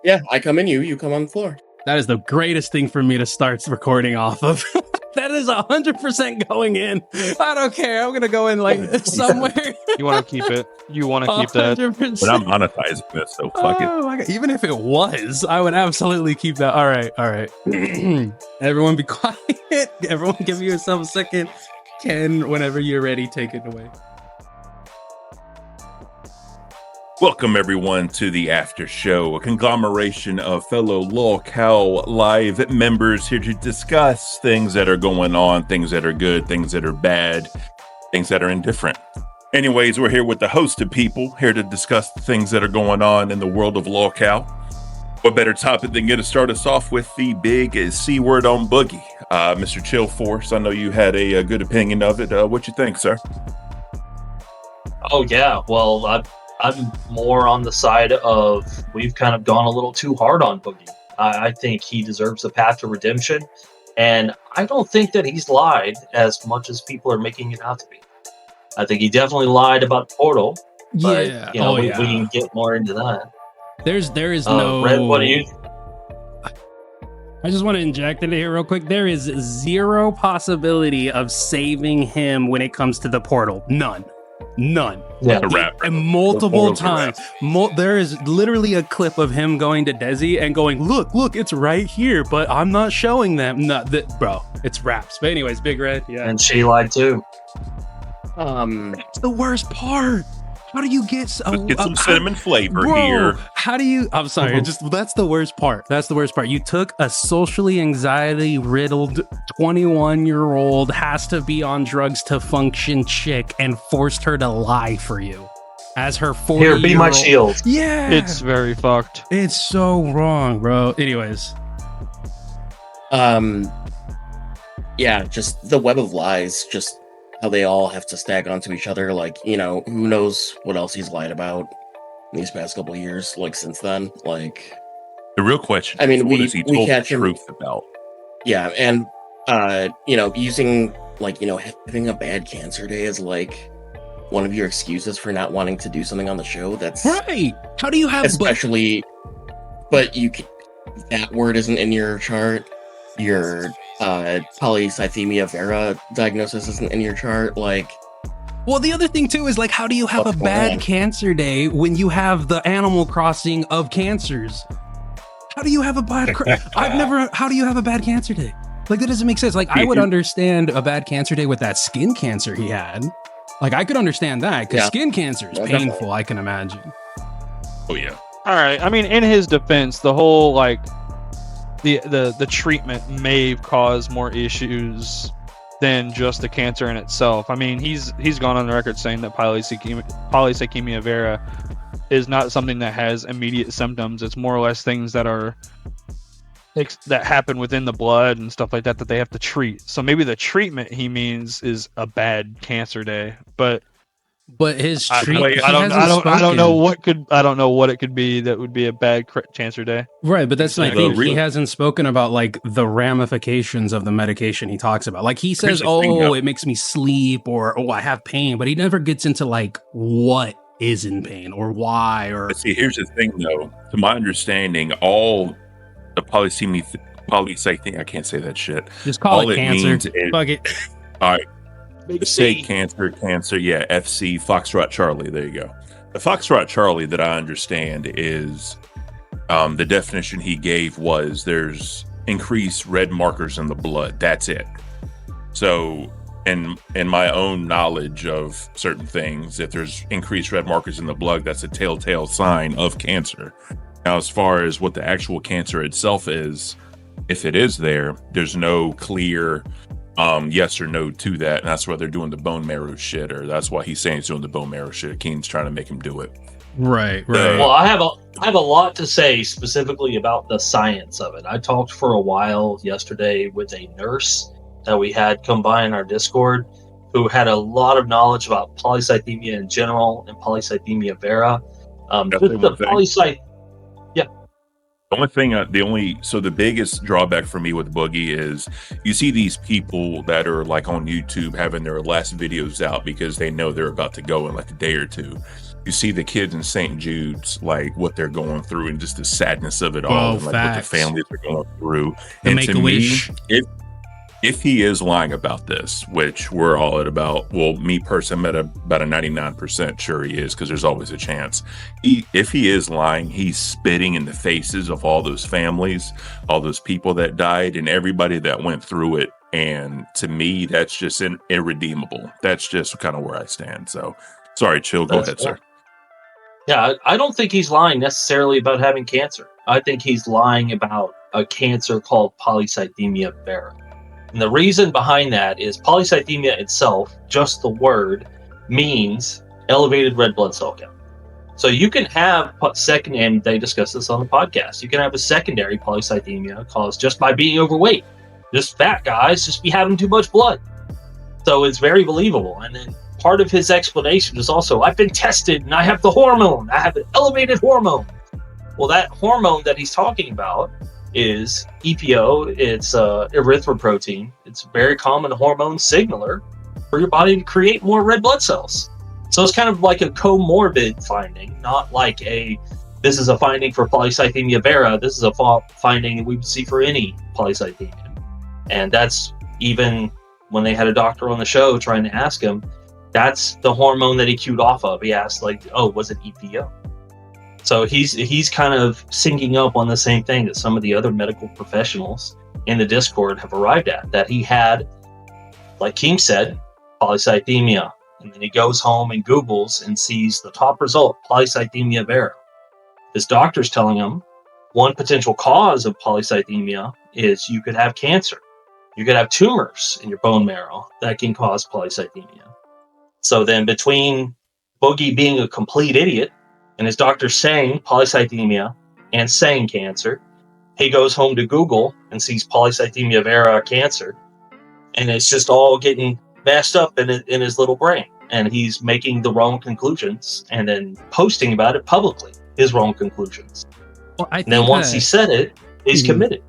Yeah, I come in you come on the floor. That is the greatest thing for me to start recording off of. That is 100% going in. I don't care. I'm going to go in like somewhere. You want to keep it. You want to keep that. 100%. But I'm monetizing this, so fuck it. My God. Even if it was, I would absolutely keep that. All right. Everyone be quiet. Everyone give yourself a second. Ken, whenever you're ready, take it away. Welcome, everyone, to the After Show, a conglomeration of fellow LolCal Live members here to discuss things that are going on, things that are good, things that are bad, things that are indifferent. Anyways, we're here with the host of people, here to discuss the things that are going on in the world of LolCal. What better topic than get to start us off with the big C word on Boogie? Mr. ChillForce, I know you had a good opinion of it. What you think, sir? Oh, yeah. Well, I'm more on the side of we've kind of gone a little too hard on Boogie. I think he deserves a path to redemption, and I don't think that he's lied as much as people are making it out to be. I think he definitely lied about the portal, but we can get more into that. There is no... Red, what do you... I just want to inject into here real quick. There is zero possibility of saving him when it comes to the portal. None. Yeah. And multiple times. There is literally a clip of him going to Desi and going, look, it's right here, but I'm not showing them. Bro, it's raps. But anyways, Big Red, yeah. And she lied too. That's the worst part. How do you get some cinnamon flavor here? How do you? I'm sorry. That's the worst part. That's the worst part. You took a socially anxiety riddled 21-year-old has to be on drugs to function chick and forced her to lie for you as her 40. Here, be my shield. Yeah, it's very fucked. It's so wrong, bro. Anyways, yeah, just the web of lies. Just how they all have to stack onto each other. Like, who knows what else he's lied about in these past couple of years, like since then. Like, the real question is, what has he told the truth about? Yeah, and using having a bad cancer day is like one of your excuses for not wanting to do something on the show. That's right. How do you have but you can, that word isn't in your chart. Your polycythemia vera diagnosis isn't in your chart. Like, well, the other thing too is like, how do you have a bad cancer day when you have the Animal Crossing of cancers? How do you have a bad how do you have a bad cancer day? Like, that doesn't make sense. Like, I would understand a bad cancer day with that skin cancer he had. Like, I could understand that because skin cancer is painful. Definitely. I can imagine. Oh yeah. All right. I mean, in his defense, the whole the treatment may cause more issues than just the cancer in itself. I mean, he's gone on the record saying that polycythemia vera is not something that has immediate symptoms. It's more or less things that happen within the blood and stuff like that they have to treat. So maybe the treatment he means is a bad cancer day, but his treatment, I don't know what it could be that would be a bad cancer day. Right, but that's my thing. He hasn't spoken about like the ramifications of the medication he talks about. Like, he says, it makes me sleep, or I have pain, but he never gets into like what is in pain or why. Or see, here's the thing though. To my understanding, all the polycythemia, I can't say that shit. Just call it cancer. Fuck it. All right. Say cancer, yeah, FC, Foxtrot Charlie, there you go. The Foxtrot Charlie that I understand is, the definition he gave was there's increased red markers in the blood, that's it. So, in my own knowledge of certain things, if there's increased red markers in the blood, that's a telltale sign of cancer. Now, as far as what the actual cancer itself is, if it is there, there's no clear yes or no to that, and that's why they're doing the bone marrow shit, or that's why he's saying he's doing the bone marrow shit. Keen's trying to make him do it. Right. Well, I have a lot to say specifically about the science of it. I talked for a while yesterday with a nurse that we had come by in our Discord, who had a lot of knowledge about polycythemia in general and polycythemia vera. The biggest drawback for me with Boogie is you see these people that are like on YouTube having their last videos out because they know they're about to go in like a day or two. you see the kids in St. Jude's, like what they're going through and just the sadness of it all, and like what the families are going through. And to me, if he is lying about this, which we're all at about, well, me personally, I'm at about a 99% sure he is, because there's always a chance. If he is lying, he's spitting in the faces of all those families, all those people that died, and everybody that went through it. And to me, that's just irredeemable. That's just kind of where I stand. So, sorry, Chill. Go ahead, sir. Yeah, I don't think he's lying necessarily about having cancer. I think he's lying about a cancer called polycythemia vera. And the reason behind that is polycythemia itself, just the word, means elevated red blood cell count. So you can have and they discuss this on the podcast, you can have a secondary polycythemia caused just by being overweight. Just fat guys, just be having too much blood. So it's very believable. And then part of his explanation is also, I've been tested and I have the hormone. I have an elevated hormone. Well, that hormone that he's talking about is EPO. It's erythropoietin. It's a very common hormone signaler for your body to create more red blood cells. So it's kind of like a comorbid finding, not like this is a finding for polycythemia vera. This is a finding we would see for any polycythemia. And that's even when they had a doctor on the show trying to ask him, that's the hormone that he cued off of. He asked, like, oh, was it EPO? So he's kind of syncing up on the same thing that some of the other medical professionals in the Discord have arrived at, that he had, like King said, polycythemia. And then he goes home and Googles and sees the top result, polycythemia vera. His doctor's telling him one potential cause of polycythemia is you could have cancer. You could have tumors in your bone marrow that can cause polycythemia. So then between Boogie being a complete idiot and his doctor saying polycythemia and saying cancer, he goes home to Google and sees polycythemia vera cancer. And it's just all getting mashed up in his little brain. And he's making the wrong conclusions and then posting about it publicly, his wrong conclusions. Well, and then once he said it, he's committed.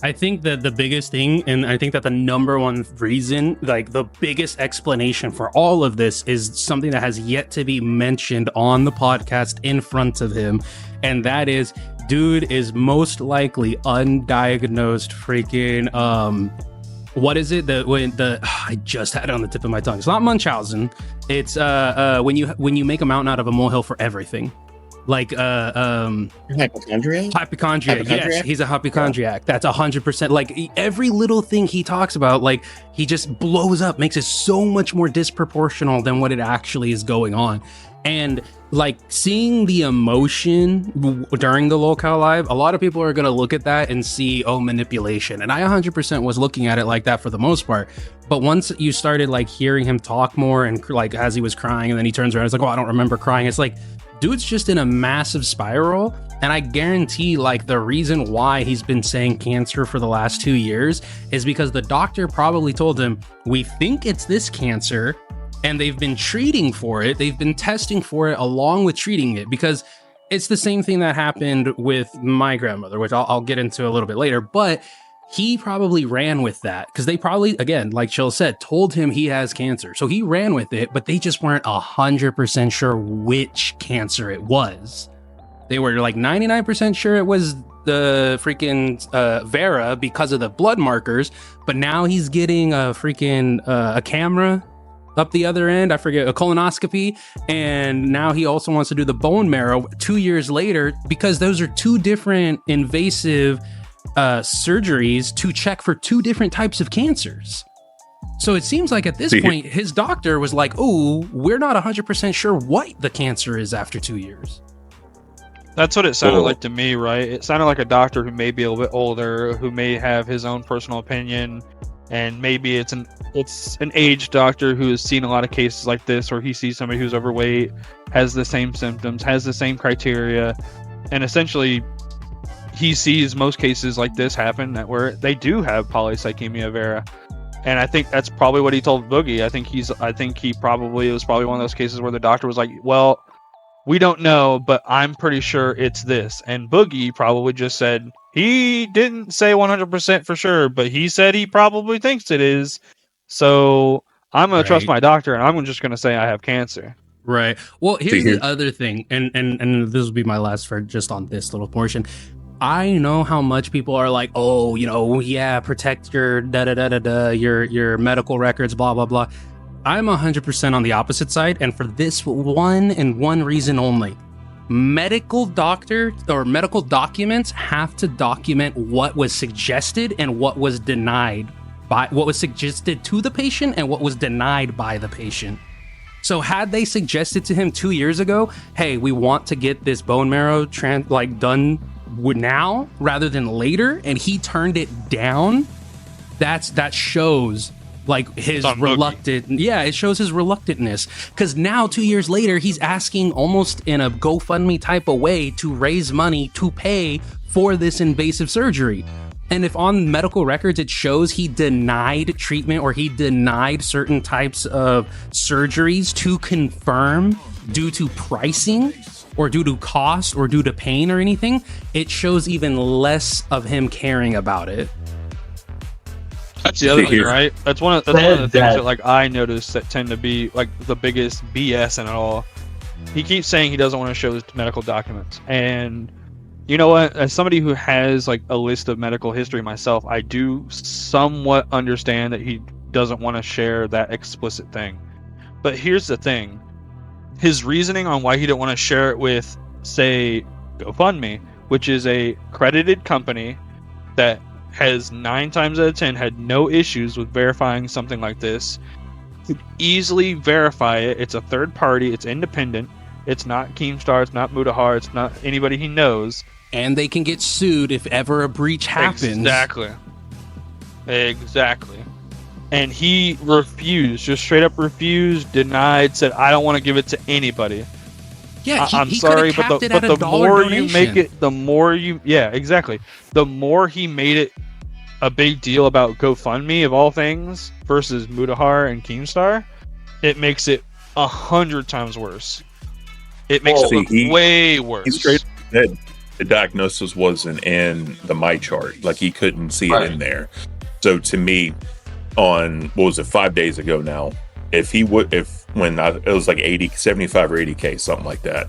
I think that the biggest thing, and I think that the number one reason, like the biggest explanation for all of this, is something that has yet to be mentioned on the podcast in front of him. And that is, dude is most likely undiagnosed freaking, what is it? I just had it on the tip of my tongue. It's not Munchausen. It's when you make a mountain out of a molehill for everything. Like hypochondriac. Yes, he's a hypochondriac. That's 100%. Like every little thing he talks about, like he just blows up, makes it so much more disproportional than what it actually is going on. And like seeing the emotion during the locale live, a lot of people are going to look at that and see, oh, manipulation. And I 100% was looking at it like that for the most part. But once you started like hearing him talk more and like as he was crying and then he turns around, it's like, oh, I don't remember crying. It's like, dude's just in a massive spiral. And I guarantee like the reason why he's been saying cancer for the last 2 years is because the doctor probably told him, we think it's this cancer. And they've been treating for it. They've been testing for it along with treating it, because it's the same thing that happened with my grandmother, which I'll get into a little bit later. But he probably ran with that because they probably, again, like Chill said, told him he has cancer. So he ran with it, but they just weren't 100% sure which cancer it was. They were like 99% sure it was the freaking Vera because of the blood markers. But now he's getting a freaking a camera up the other end, I forget, a colonoscopy, and now he also wants to do the bone marrow 2 years later, because those are two different invasive surgeries to check for two different types of cancers. So it seems like at this point, his doctor was like, oh, we're not 100% sure what the cancer is after 2 years. That's what it sounded like to me, right? It sounded like a doctor who may be a little bit older, who may have his own personal opinion. And maybe it's an aged doctor who has seen a lot of cases like this, or he sees somebody who's overweight, has the same symptoms, has the same criteria, and essentially he sees most cases like this happen that where they do have polycythemia vera. And I think that's probably what he told Boogie. I think it was probably one of those cases where the doctor was like, well, we don't know, but I'm pretty sure it's this. And Boogie probably just said, he didn't say 100% for sure, but he said he probably thinks it is. So I'm going to trust my doctor, and I'm just going to say I have cancer. Right. Well, here's here- the other thing, and this will be my last for just on this little portion. I know how much people are like, oh, you know, yeah, protect your your medical records, blah blah blah. I'm 100% on the opposite side, and for this one and one reason only. Medical doctor or medical documents have to document what was suggested and what was denied by what was suggested to the patient and what was denied by the patient. So had they suggested to him 2 years ago, hey, we want to get this bone marrow done now rather than later, and he turned it down, that shows like his it shows his reluctantness, because now 2 years later he's asking almost in a GoFundMe type of way to raise money to pay for this invasive surgery. And if on medical records it shows he denied treatment or he denied certain types of surgeries to confirm due to pricing or due to cost or due to pain or anything, it shows even less of him caring about it. That's the other thing, right? That's one of the things that like I noticed that tend to be like the biggest BS in it all. He keeps saying he doesn't want to show his medical documents, and you know what? As somebody who has like a list of medical history myself, I do somewhat understand that he doesn't want to share that explicit thing. But here's the thing. His reasoning on why he didn't want to share it with, say, GoFundMe, which is a credited company that has 9 times out of 10 had no issues with verifying something like this, could easily verify it. It's a third party. It's independent. It's not Keemstar. It's not Mutahar. It's not anybody he knows. And they can get sued if ever a breach happens. Exactly. And he refused, just straight up refused, denied, said, I don't want to give it to anybody. Yeah, I'm sorry, but the more you make it, the more you, exactly. The more he made it a big deal about GoFundMe of all things versus Mutahar and Keemstar, it makes it 100 times worse. It makes it look way worse. He straight said the diagnosis wasn't in the my chart, like he couldn't see it in there. So to me, on what was it, 5 days ago now, it was like 75 or 80K, something like that.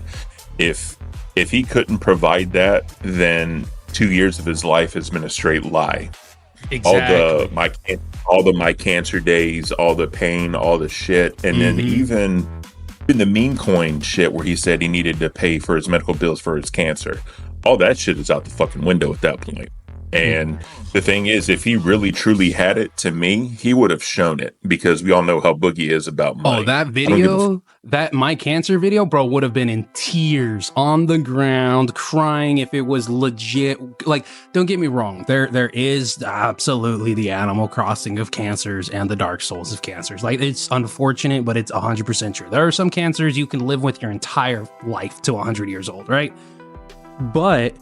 If he couldn't provide that, then 2 years of his life has been a straight lie. Exactly. All the my cancer days, all the pain, all the shit, and then even the meme coin shit where he said he needed to pay for his medical bills for his cancer. All that shit is out the fucking window at that point. And the thing is, if he really truly had it, to me, he would have shown it, because we all know how Boogie is about money. Oh, that video, that my cancer video, bro, would have been in tears on the ground, crying if it was legit. Like, don't get me wrong, there is absolutely the Animal Crossing of cancers and the Dark Souls of cancers. Like, it's unfortunate, but it's 100% true. There are some cancers you can live with your entire life to 100 years old, right? But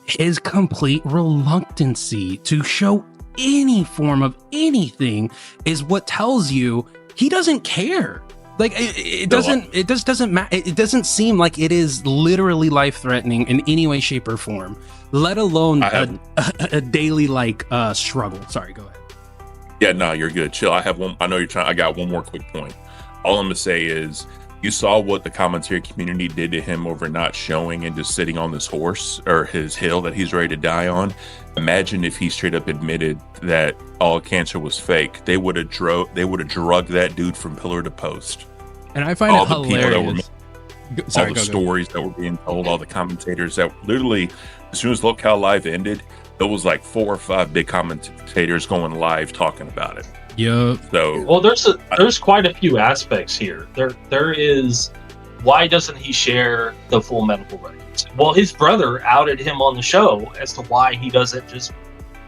his complete reluctancy to show any form of anything is what tells you he doesn't care. Like it doesn't matter. It doesn't seem like it is literally life-threatening in any way, shape, or form, let alone a daily struggle. Sorry, go ahead. Yeah, no, you're good. Chill. I got one more quick point. All I'm gonna say is, you saw what the commentary community did to him over not showing and just sitting on this horse or his hill that he's ready to die on. Imagine if he straight up admitted that all cancer was fake. They would have drugged that dude from pillar to post. And I find all it the hilarious. All the stories that were being told, all the commentators that literally, as soon as Locale Live ended, there was like 4 or 5 big commentators going live talking about it. Yep. So, well, there's quite a few aspects here. There is, why doesn't he share the full medical records? Well, his brother outed him on the show as to why he doesn't just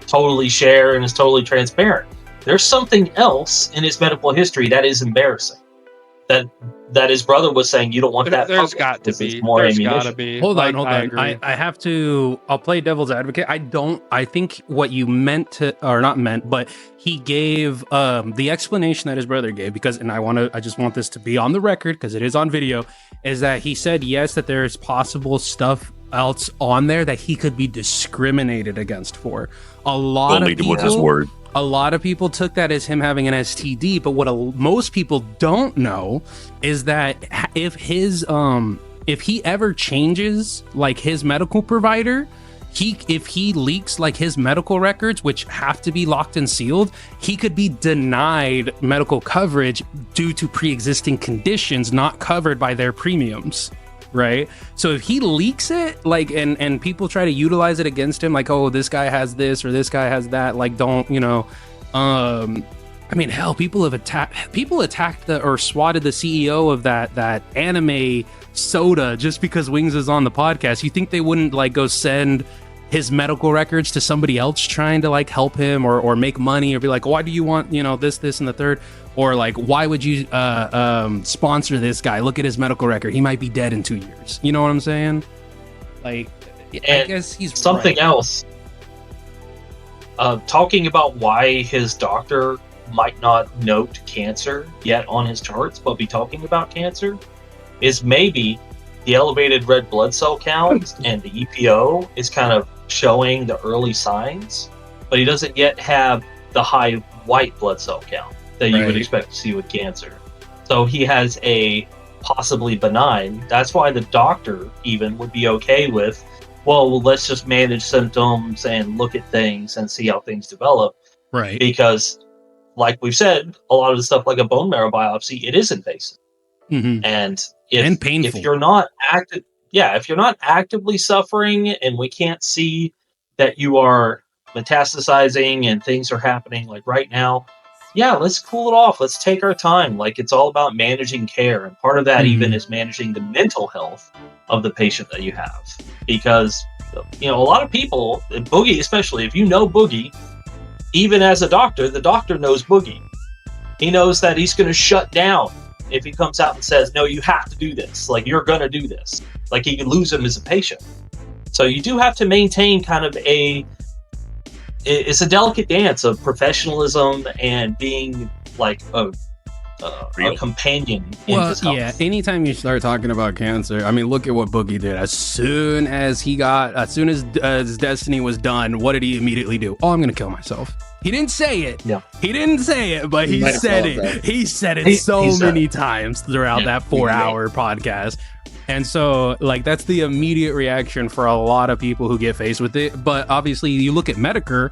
totally share and is totally transparent. There's something else in his medical history that is embarrassing. That his brother was saying, you don't want that. There's got to be. There's got to be. Hold on. I have to. I'll play devil's advocate. I think what you meant to, or not meant, but he gave the explanation that his brother gave, because, and I just want this to be on the record because it is on video, is that he said yes, that there is possible stuff else on there that he could be discriminated against for. A lot of people. His word. a lot of people took that as him having an STD, but what most people don't know is that if he ever changes like his medical provider, if he leaks like his medical records, which have to be locked and sealed, he could be denied medical coverage due to pre-existing conditions not covered by their premiums. Right. So if he leaks it, like, and people try to utilize it against him, like, oh, this guy has this or this guy has that, like, don't, you know, I mean, hell, people attacked or swatted the CEO of that anime soda just because Wings is on the podcast. You think they wouldn't like go send his medical records to somebody else trying to like help him or make money or be like, why do you want, you know, this and the third? Or like, why would you sponsor this guy? Look at his medical record. He might be dead in 2 years. You know what I'm saying? Like, and I guess he's something right. else. Talking about why his doctor might not note cancer yet on his charts, but be talking about cancer, is maybe the elevated red blood cell count and the EPO is kind of showing the early signs, but he doesn't yet have the high white blood cell count that you would expect to see with cancer. So he has a possibly benign. That's why the doctor even would be okay with, well, let's just manage symptoms and look at things and see how things develop. Right. Because, like we've said, a lot of the stuff like a bone marrow biopsy, it is invasive. Mm-hmm. And painful. if you're not actively suffering and we can't see that you are metastasizing and things are happening like right now, let's cool it off. Let's take our time. Like, it's all about managing care. And part of that even is managing the mental health of the patient that you have. Because, you know, a lot of people, Boogie especially, if you know Boogie, even as a doctor, the doctor knows Boogie. He knows that he's going to shut down if he comes out and says, no, you have to do this. Like, you're going to do this. Like, he could lose him as a patient. So you do have to maintain kind of it's a delicate dance of professionalism and being like a companion in his health. Yeah, anytime you start talking about cancer, I mean, look at what Boogie did. As soon as his destiny was done, what did he immediately do? Oh, I'm going to kill myself. He didn't say it. Yeah. He didn't say it, but he said it. He said it so many times throughout that 4-hour podcast. And so, like, that's the immediate reaction for a lot of people who get faced with it. But obviously, you look at Medicare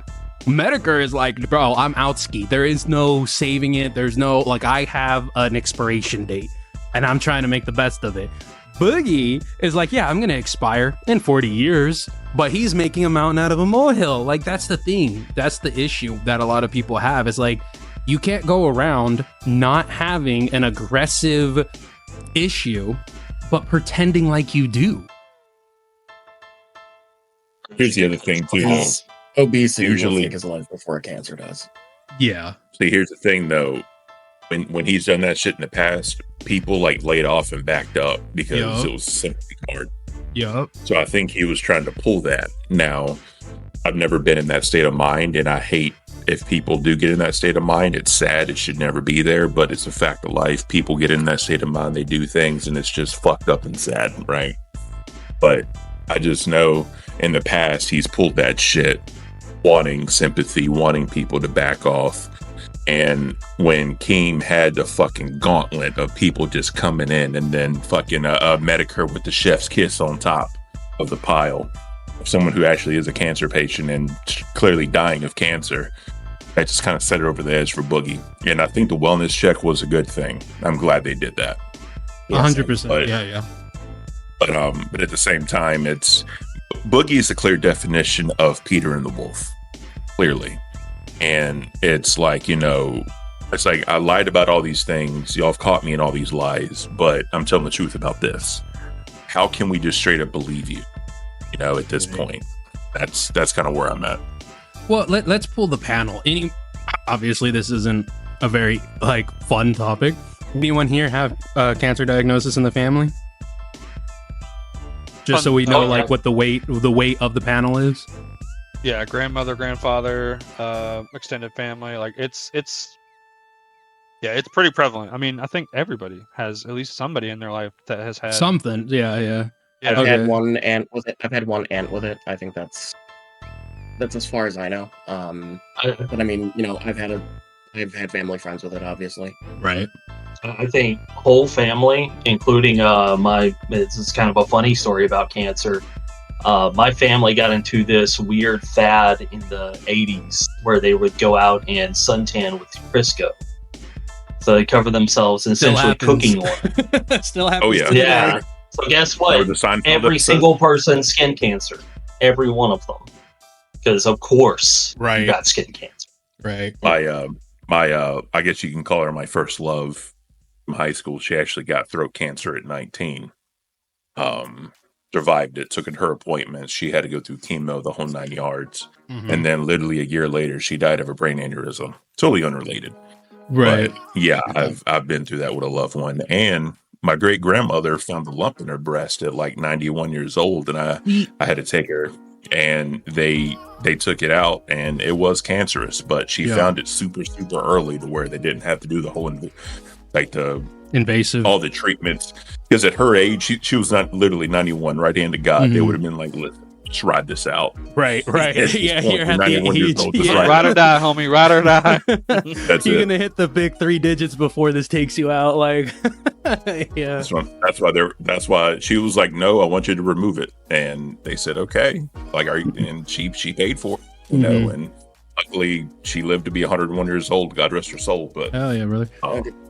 is like, bro, I'm out ski. There is no saving it. There's no, like, I have an expiration date and I'm trying to make the best of it. Boogie is like, yeah, I'm going to expire in 40 years, but he's making a mountain out of a molehill. Like, that's the thing. That's the issue that a lot of people have. Is like, you can't go around not having an aggressive issue, but pretending like you do. Here's the other thing, too. Obesity usually will take his life before cancer does. Yeah. See, here's the thing, though. When he's done that shit in the past, people like laid off and backed up because it was simply hard. Yep. So I think he was trying to pull that. Now, I've never been in that state of mind, and I hate if people do get in that state of mind. It's sad. It should never be there, but it's a fact of life. People get in that state of mind. They do things, and it's just fucked up and sad, right? But I just know in the past, he's pulled that shit, wanting sympathy, wanting people to back off. And when Keem had the fucking gauntlet of people just coming in and then fucking a Medicare with the chef's kiss on top of the pile, someone who actually is a cancer patient and clearly dying of cancer, that just kind of set it over the edge for Boogie. And I think the wellness check was a good thing. I'm glad they did that. 100%. Yeah. But at the same time, Boogie is a clear definition of Peter and the Wolf, clearly. And it's like, you know, it's like, I lied about all these things. Y'all have caught me in all these lies, but I'm telling the truth about this. How can we just straight up believe you? You know, at this point, that's kind of where I'm at. Well, let's pull the panel. Obviously, this isn't a very like fun topic. Anyone here have a cancer diagnosis in the family? Just so we know, like, what the weight of the panel is. Yeah, grandmother, grandfather, extended family. Like, it's pretty prevalent. I mean, I think everybody has at least somebody in their life that has had something. Yeah. I've had one aunt with it. I think that's That's as far as I know. But I mean, you know, I've had family friends with it, obviously. Right. I think whole family, including this is kind of a funny story about cancer. My family got into this weird fad in the 80s where they would go out and suntan with Crisco. So they cover themselves in essentially cooking oil. Still happens. Oh, yeah. today. Yeah. So guess what? Every single person's skin cancer. Every one of them. Because of course you got skin cancer. Right. I guess you can call her my first love from high school. She actually got throat cancer at 19. Survived it, took her appointments. She had to go through chemo, the whole 9 yards. Mhm. And then literally a year later, she died of a brain aneurysm. Totally unrelated. Right. But yeah, I've been through that with a loved one. And my great grandmother found a lump in her breast at like 91 years old, and I had to take her, and they took it out, and it was cancerous, but she found it super early to where they didn't have to do the whole invasive, all the treatments, because at her age she was not literally 91, right hand to God. They would have been like, listen, just ride this out. Right. Yeah, you're at the 91 years age. old, just Yeah. Ride or die, homie. Ride or die. That's You're it. gonna hit the big 3 digits before this takes you out. Like, yeah. That's why she was like, no, I want you to remove it. And they said, okay. Like, are you? And she paid for it, you know. And luckily, she lived to be 101 years old. God rest her soul. But Hell yeah, brother.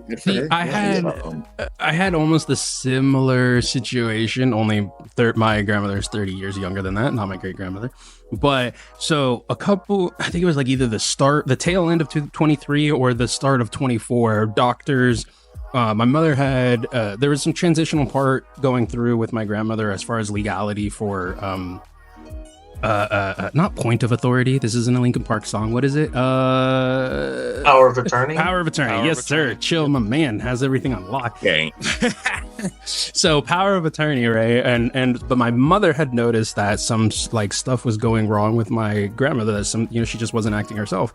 Good for See, her. I had almost a similar situation. Only my grandmother's 30 years younger than that, not my great grandmother. But so I think it was like either the tail end of 23 or the start of 24. Doctors, my mother had there was some transitional part going through with my grandmother as far as legality for not point of authority. This isn't a Linkin Park song. What is it? Power of attorney. Power of attorney. Power Yes, of sir. attorney. Chill, my man has everything on lock. Dang. So power of attorney, right? But my mother had noticed that some like stuff was going wrong with my grandmother. That she just wasn't acting herself.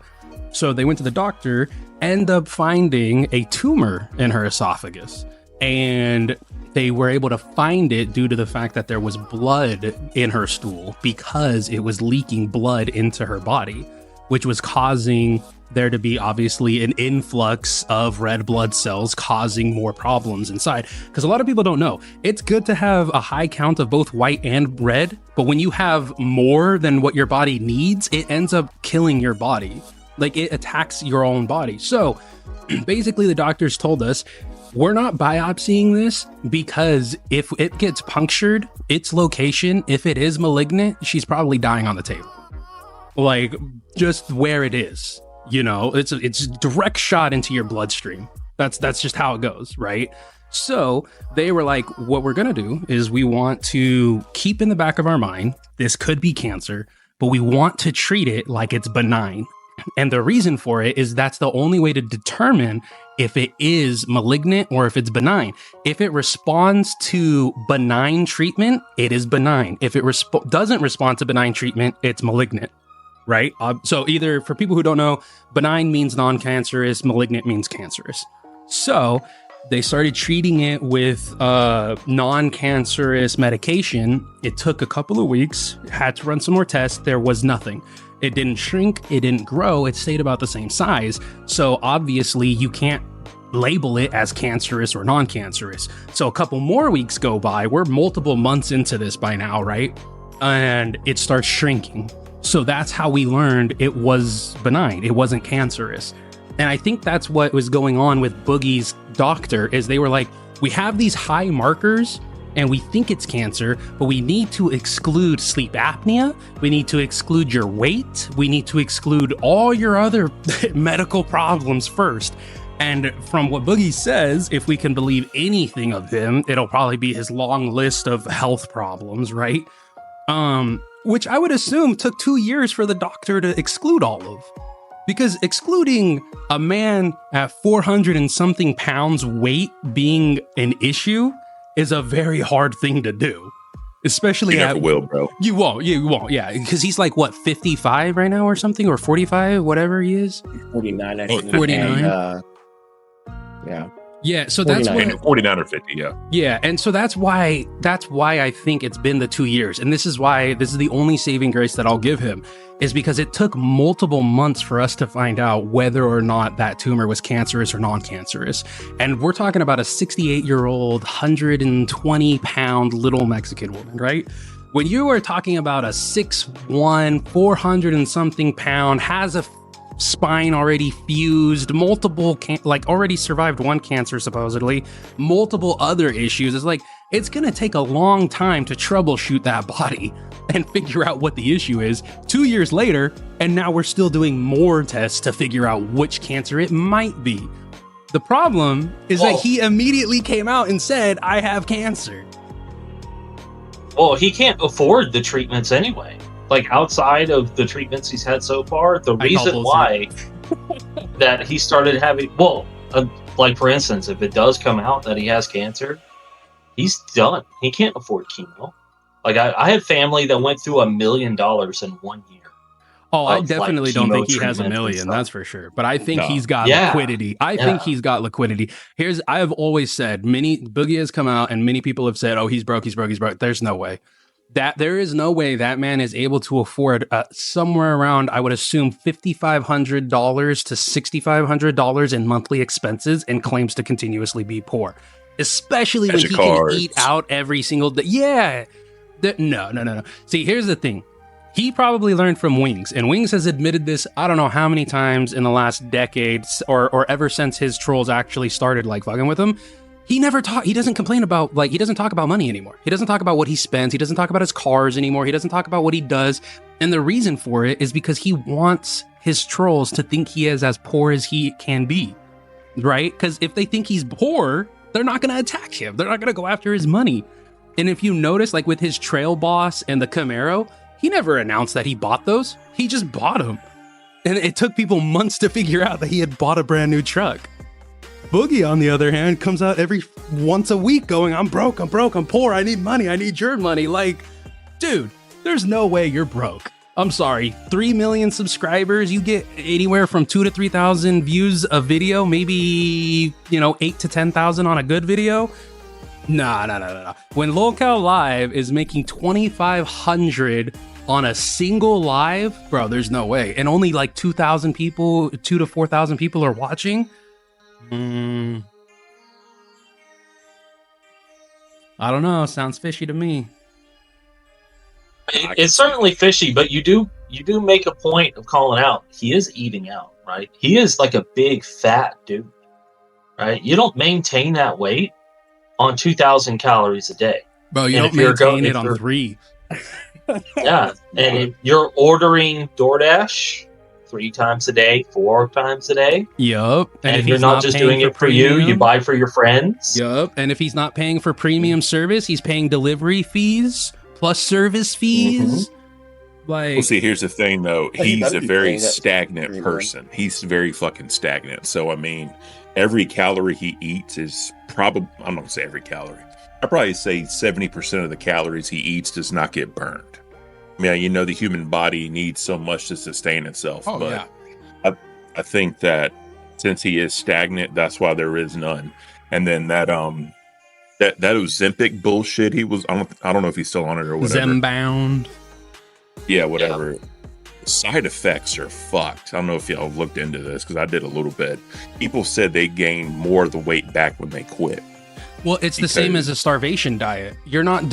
So they went to the doctor, end up finding a tumor in her esophagus, and they were able to find it due to the fact that there was blood in her stool because it was leaking blood into her body, which was causing there to be obviously an influx of red blood cells causing more problems inside. Because a lot of people don't know, it's good to have a high count of both white and red, but when you have more than what your body needs, it ends up killing your body. Like, it attacks your own body. So basically the doctors told us, we're not biopsying this because if it gets punctured, its location, if it is malignant, she's probably dying on the table. Like, just where it is, it's a direct shot into your bloodstream. That's just how it goes, right? So they were like, what we're going to do is we want to keep in the back of our mind, this could be cancer, but we want to treat it like it's benign. And the reason for it is that's the only way to determine if it is malignant or if it's benign. If it responds to benign treatment, it is benign. If it doesn't respond to benign treatment, it's malignant, right? So either, for people who don't know, benign means non-cancerous, malignant means cancerous. So they started treating it with non-cancerous medication. It took a couple of weeks, had to run some more tests. There was nothing. It didn't shrink, it didn't grow, it stayed about the same size. So obviously you can't label it as cancerous or non-cancerous. So a couple more weeks go by, we're multiple months into this by now, right? And it starts shrinking. So that's how we learned it was benign, it wasn't cancerous. And I think that's what was going on with Boogie's doctor, is they were like, we have these high markers, and we think it's cancer, but we need to exclude sleep apnea. We need to exclude your weight. We need to exclude all your other medical problems first. And from what Boogie says, if we can believe anything of him, it'll probably be his long list of health problems, right? Which I would assume took 2 years for the doctor to exclude all of. Because excluding a man at 400 and something pounds weight being an issue is a very hard thing to do, especially You never will, bro. You won't, yeah, because he's like, what, 55 right now or something, or 45, whatever he is. 49, actually. 49? Yeah. Yeah, so that's 49. what 49 or 50, yeah. Yeah, and so that's why I think it's been the 2 years. And this is the only saving grace that I'll give him, is because it took multiple months for us to find out whether or not that tumor was cancerous or non-cancerous. And we're talking about a 68-year-old, 120-pound little Mexican woman, right? When you are talking about a 6'1", 400 and something pound, has a spine already fused, multiple already survived one cancer supposedly, multiple other issues, it's gonna take a long time to troubleshoot that body and figure out what the issue is 2 years later, and now we're still doing more tests to figure out which cancer it might be. The problem is that he immediately came out and said, I have cancer. Well, he can't afford the treatments anyway. Like, outside of the treatments he's had so far, the reason why that he started having, like, for instance, if it does come out that he has cancer, he's done. He can't afford chemo. Like, I had family that went through $1 million in 1 year. Oh, I definitely don't think he has $1 million. That's for sure. But I think he's got liquidity. I think he's got liquidity. I've always said, Boogie has come out and many people have said, oh, he's broke. There's no way. There is no way that man is able to afford somewhere around, I would assume, $5,500 to $6,500 in monthly expenses, and claims to continuously be poor, especially when he can eat out every single day. Yeah. No. See, here's the thing. He probably learned from Wings, and Wings has admitted this, I don't know how many times in the last decades or ever since his trolls actually started fucking with him. He doesn't complain about, he doesn't talk about money anymore. He doesn't talk about what he spends. He doesn't talk about his cars anymore. He doesn't talk about what he does. And the reason for it is because he wants his trolls to think he is as poor as he can be, right? Because if they think he's poor, they're not going to attack him. They're not going to go after his money. And if you notice, with his Trail Boss and the Camaro, he never announced that he bought those. He just bought them. And it took people months to figure out that he had bought a brand new truck. Boogie, on the other hand, comes out once a week going, I'm broke, I'm poor, I need money, I need your money. Dude, there's no way you're broke. I'm sorry, 3 million subscribers, you get anywhere from 2,000 to 3,000 views a video, maybe, 8 to 10,000 on a good video. Nah. When Lolcow Live is making 2,500 on a single live, bro, there's no way. And only 2,000 people, 2,000 to 4,000 people are watching. I don't know. Sounds fishy to me. It's certainly fishy, but you do make a point of calling out. He is eating out, right? He is like a big fat dude, right? You don't maintain that weight on 2,000 calories a day. Bro, you don't maintain it on 3. Yeah, and if you're ordering DoorDash 3 times a day, 4 times a day. Yup. And if you're not just doing it for you buy for your friends. Yup. And if he's not paying for premium service, he's paying delivery fees plus service fees. Well, see, here's the thing, though. He's a very stagnant person. He's very fucking stagnant. So, I mean, every calorie he eats is probably, I'm not going to say every calorie. I'd probably say 70% of the calories he eats does not get burned. I mean, the human body needs so much to sustain itself. I think that since he is stagnant, that's why there is none. And then that Ozempic bullshit he was, I don't know if he's still on it or whatever. Zembound. Yeah, whatever. Yeah. Side effects are fucked. I don't know if y'all looked into this, because I did a little bit. People said they gained more of the weight back when they quit. Well, it's the same as a starvation diet. You're not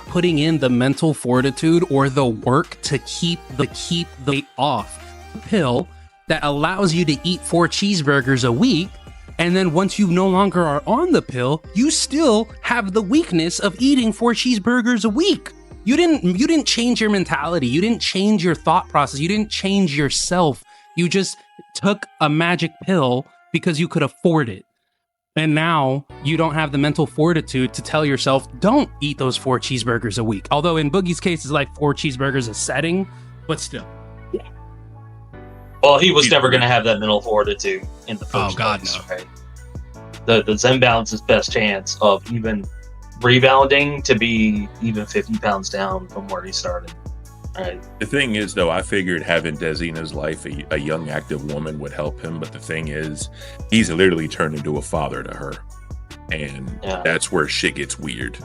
putting in the mental fortitude or the work to keep the weight off. A pill that allows you to eat 4 cheeseburgers a week, and then once you no longer are on the pill, you still have the weakness of eating 4 cheeseburgers a week. You didn't change your mentality. You didn't change your thought process. You didn't change yourself. You just took a magic pill because you could afford it. And now you don't have the mental fortitude to tell yourself, don't eat those 4 cheeseburgers a week. Although in Boogie's case, it's 4 cheeseburgers a setting, but still. Yeah. Well, he was never going to have that mental fortitude in the first place. No. Right? The Zembound's his best chance of even rebounding to be even 50 pounds down from where he started. Right. The thing is, though, I figured having Desi in his life, a young, active woman, would help him. But the thing is, he's literally turned into a father to her. And that's where shit gets weird.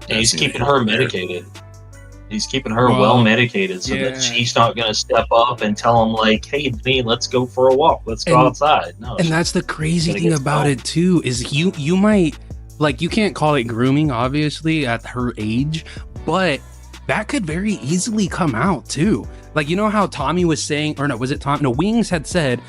And he's keeping her medicated. He's keeping her well medicated so that she's not going to step up and tell him, like, hey, me, let's go for a walk. Let's go outside. No, and that's the crazy thing about it, too, is you might, like, you can't call it grooming, obviously, at her age, but that could very easily come out, too. Like, you know how Tommy was saying, or no, was it Tom? No, Wings had said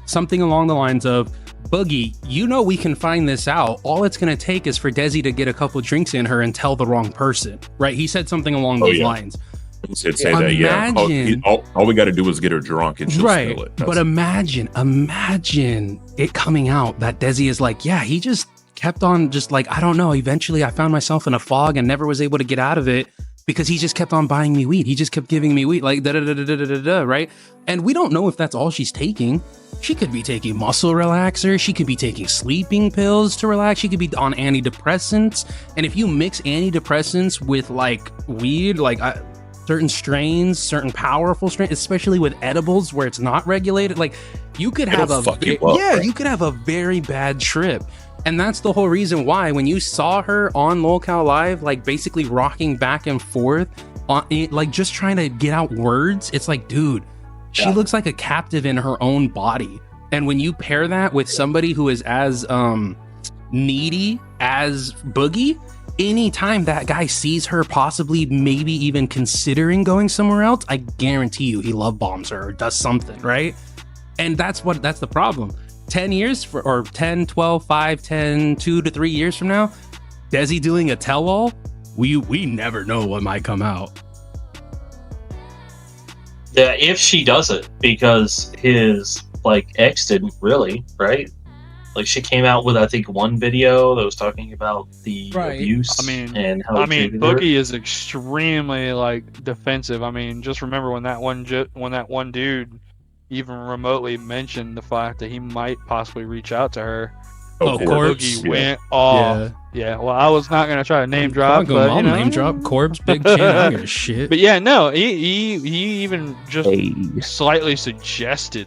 something along the lines of, Boogie, you know we can find this out. All it's going to take is for Desi to get a couple drinks in her and tell the wrong person, right? He said something along those lines. He said that, all we got to do is get her drunk and she'll spill it. But imagine it coming out that Desi is like, yeah, he just kept on just like, I don't know. Eventually I found myself in a fog and never was able to get out of it because he just kept on buying me weed. He just kept giving me weed, like right? And we don't know if that's all she's taking. She could be taking muscle relaxers. She could be taking sleeping pills to relax. She could be on antidepressants. And if you mix antidepressants with like weed, like certain strains, certain powerful strains, especially with edibles where it's not regulated, like you could have you could have a very bad trip. And that's the whole reason why when you saw her on LolCal Live, like basically rocking back and forth, like just trying to get out words, it's like, dude, she looks like a captive in her own body. And when you pair that with somebody who is as needy as Boogie, anytime that guy sees her possibly maybe even considering going somewhere else, I guarantee you he love bombs her or does something, right? And that's the problem. 10 years or 10, 12, 5, 10, 2 to 3 years from now, Desi doing a tell-all, we never know what might come out. Yeah, if she does it, because his like ex didn't really, right? Like she came out with I think one video that was talking about the abuse. And how Boogie is extremely like defensive. I mean, just remember when that one dude even remotely mentioned the fact that he might possibly reach out to her. Boogie went off. Yeah, well, I was not gonna try to name drop, but I'll name drop Corb's big chin. I don't give a shit. But yeah, no, he even just slightly suggested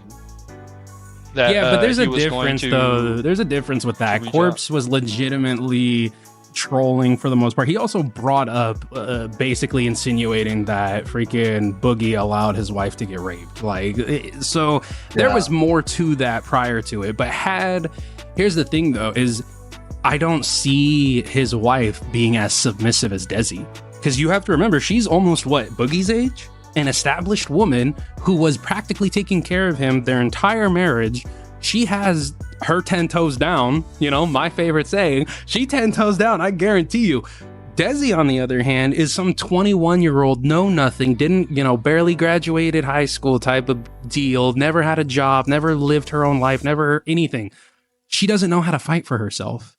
that. Yeah, but there's a difference though. There's a difference with that. Corpse was legitimately trolling for the most part. He also brought up basically insinuating that freaking Boogie allowed his wife to get raped. Like, so there was more to that prior to it. But here's the thing though, is I don't see his wife being as submissive as Desi. Because you have to remember, she's almost what, Boogie's age? An established woman who was practically taking care of him their entire marriage. She has her 10 toes down, you know, my favorite saying, she 10 toes down, I guarantee you. Desi, on the other hand, is some 21-year-old, know nothing, didn't, barely graduated high school type of deal, never had a job, never lived her own life, never anything. She doesn't know how to fight for herself.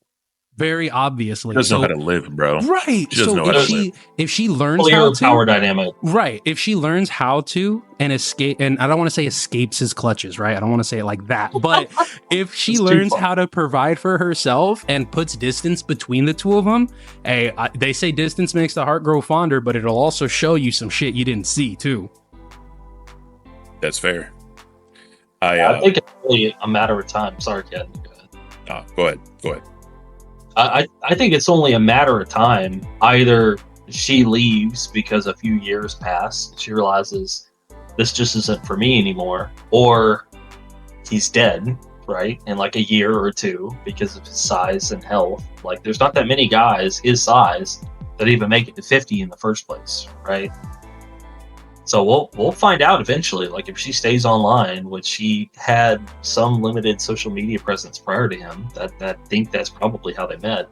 Very obviously. She doesn't know how to live, bro. Right. She doesn't know how to live. If she learns how to, power dynamic. Right. If she learns how to and escape, and I don't want to say escapes his clutches, right? I don't want to say it like that. But if she learns how to provide for herself and puts distance between the two of them, they say distance makes the heart grow fonder, but it'll also show you some shit you didn't see too. That's fair. I think it's really a matter of time. Sorry, Ken. Go ahead. I think it's only a matter of time. Either she leaves because a few years pass, she realizes this just isn't for me anymore, or he's dead, right? In like a year or two because of his size and health. Like, there's not that many guys his size that even make it to 50 in the first place, right? So we'll find out eventually. Like, if she stays online, which she had some limited social media presence prior to him, I think that's probably how they met.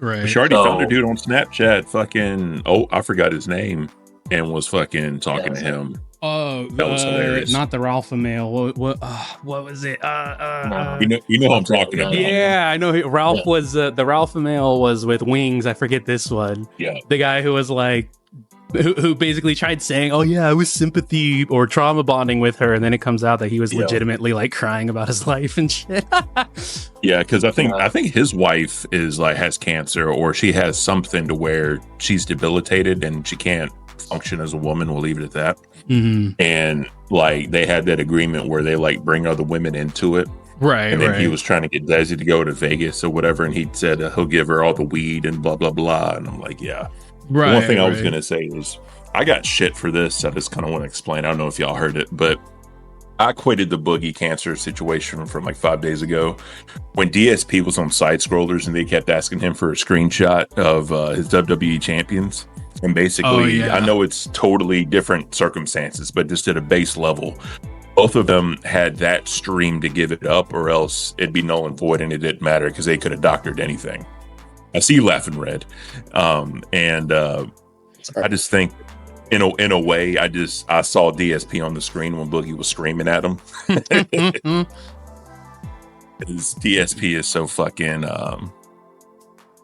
Right. She already found a dude on Snapchat. I forgot his name, and was fucking talking to him. Oh, that was hilarious. Not the Ralpha male. What was it? You know who I'm talking about. Yeah, I know. Ralph was the Ralpha male was with Wings. I forget this one. Yeah, the guy who was like. Who basically tried saying, oh yeah, I was sympathy or trauma bonding with her, and then it comes out that he was legitimately like crying about his life and shit. Yeah, because I think his wife is like has cancer, or she has something to where she's debilitated and she can't function as a woman. We'll leave it at that. Mm-hmm. And like they had that agreement where they like bring other women into it. Right. And then he was trying to get Desi to go to Vegas or whatever, and he said he'll give her all the weed and blah blah blah. And I'm like, yeah. Right. The one thing I was gonna say is I got shit for this. I just kind of want to explain. I don't know if y'all heard it, but I quitted the Boogie cancer situation from like 5 days ago when DSP was on side scrollers and they kept asking him for a screenshot of his WWE champions. And basically, I know it's totally different circumstances, but just at a base level, both of them had that stream to give it up, or else it'd be null and void, and it didn't matter because they could have doctored anything. I see you laughing, Red, and I just think, in a way, I saw DSP on the screen when Boogie was screaming at him. His DSP is so fucking,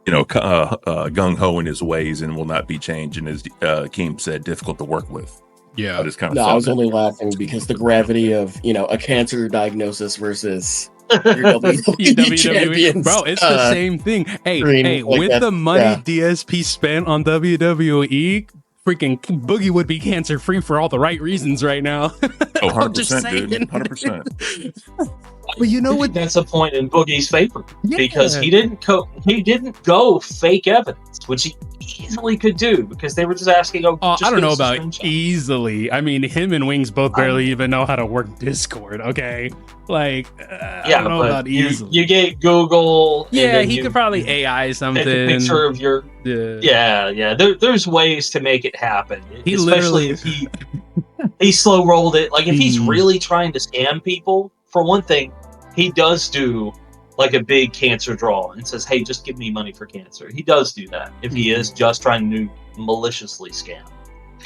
gung ho in his ways and will not be changed. And as Keem said, difficult to work with. Yeah, I just kind of. No, I was only laughing because the gravity of a cancer diagnosis versus your WWE champions, bro. It's the same thing. Hey, like with the money DSP spent on WWE, freaking Boogie would be cancer free for all the right reasons right now. 100%, dude. 100%. But you know what? That's a point in Boogie's favor because he didn't go fake evidence, which he easily could do because they were just asking. I don't know about easily. I mean, him and Wings both barely even know how to work Discord. Okay, like I don't know about easily. You get Google. Yeah, he could probably AI something. Take a picture of your. Yeah. There's ways to make it happen. He especially if he slow rolled it. Like if he's really trying to scam people. For one thing, he does do like a big cancer draw and says, hey, just give me money for cancer. He does do that if he is just trying to maliciously scam.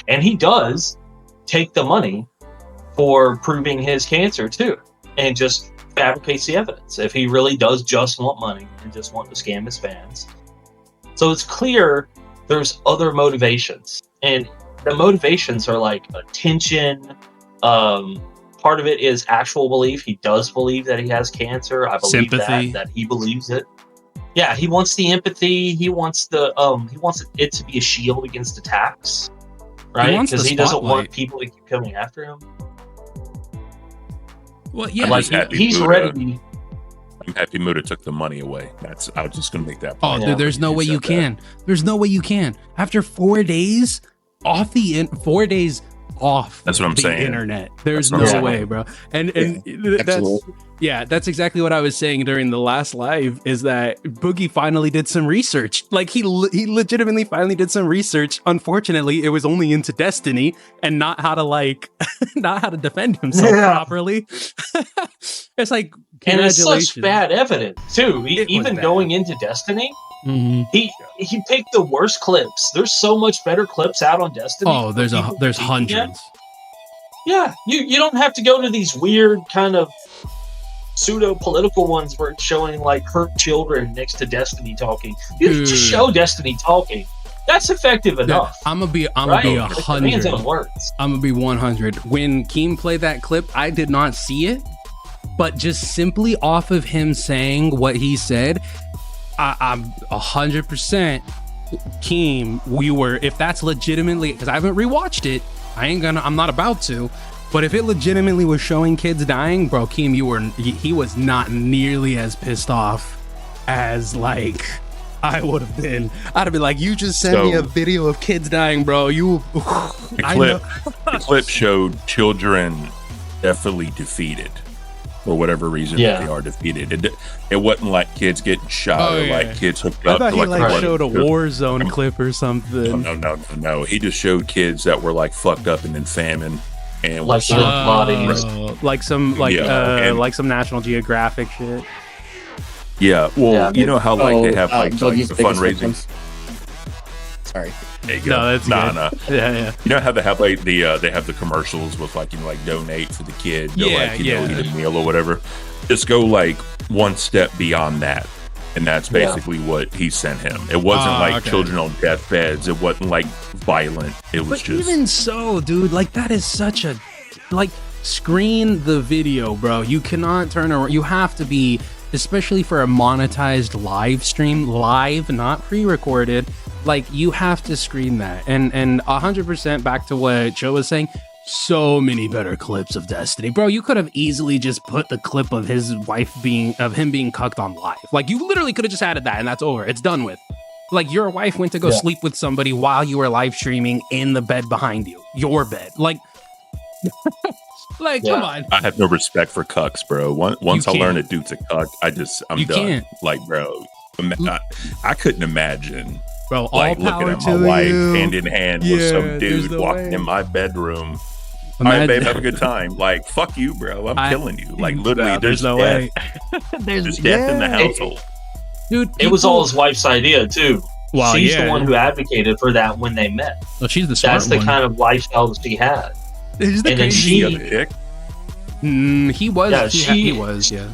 And he does take the money for proving his cancer too and just fabricates the evidence if he really does just want money and just want to scam his fans. So it's clear there's other motivations. And the motivations are like attention, part of it is actual belief. He does believe that he has cancer. I believe that he believes it. Yeah, he wants the empathy. He wants it to be a shield against attacks, right? Because he doesn't want people to keep coming after him. Well, yeah, like he's ready. I'm happy Muda took the money away. I was just gonna make that point. Oh, dude, there's no way you can. There's no way you can. After 4 days off the 4 days off that's what I'm saying internet, there's no way, bro. And that's exactly what I was saying during the last live, is that Boogie finally did some research. Like he legitimately finally did some research. Unfortunately, it was only into Destiny and not how to defend himself properly. It's like, and it's such bad evidence too. Even going into Destiny, he picked the worst clips. There's so much better clips out on Destiny. Oh, there's hundreds. Yeah, you don't have to go to these weird kind of pseudo political ones where it's showing like hurt children next to Destiny talking. You just show Destiny talking. That's effective enough. I'm gonna be 100. I'm gonna be 100. When Keem played that clip, I did not see it, but just simply off of him saying what he said, I'm 100% Keem. If that's legitimately, because I haven't rewatched it, I'm not about to. But if it legitimately was showing kids dying, bro, Keem, he was not nearly as pissed off as like I would have been. I'd have been like, you just sent me a video of kids dying, bro. The clip showed children definitely defeated. For whatever reason, they are defeated. It wasn't like kids getting shot or like kids hooked up. I thought he showed a Warzone clip or something. No. He just showed kids that were like fucked up and in famine and like bodies, like some some National Geographic shit. Yeah, well, you know how they have like the fundraising. Sorry. No, that's no. Yeah. You know how they have like they have the commercials with like donate for the kid, eat a meal or whatever. Just go like one step beyond that, and that's basically what he sent him. It wasn't children on deathbeds. It wasn't like violent. It was just even so, dude. Like that is such a screen the video, bro. You cannot turn around. You have to be, especially for a monetized live stream, live, not pre-recorded. Like, you have to screen that. And 100% back to what Joe was saying, so many better clips of Destiny. Bro, you could have easily just put the clip of his wife of him being cucked on live. Like, you literally could have just added that and that's over. It's done with. Like, your wife went to go sleep with somebody while you were live streaming in the bed behind you. Your bed. Like, come on. I have no respect for cucks, bro. Once I learn a dude's a cuck, I'm done. Can't. Like, bro, I couldn't imagine, bro, like, looking at my wife hand in hand with some dude walking in my bedroom. All right, babe, have a good time. Like, fuck you, bro. I'm killing you. Like, literally, there's no death. There's death in the household. Dude, it was all his wife's idea too. Well, she's the one who advocated for that when they met. Well, she's the smart That's the one. kind of lifestyle she had. And then he was. Yeah, he was. Yeah.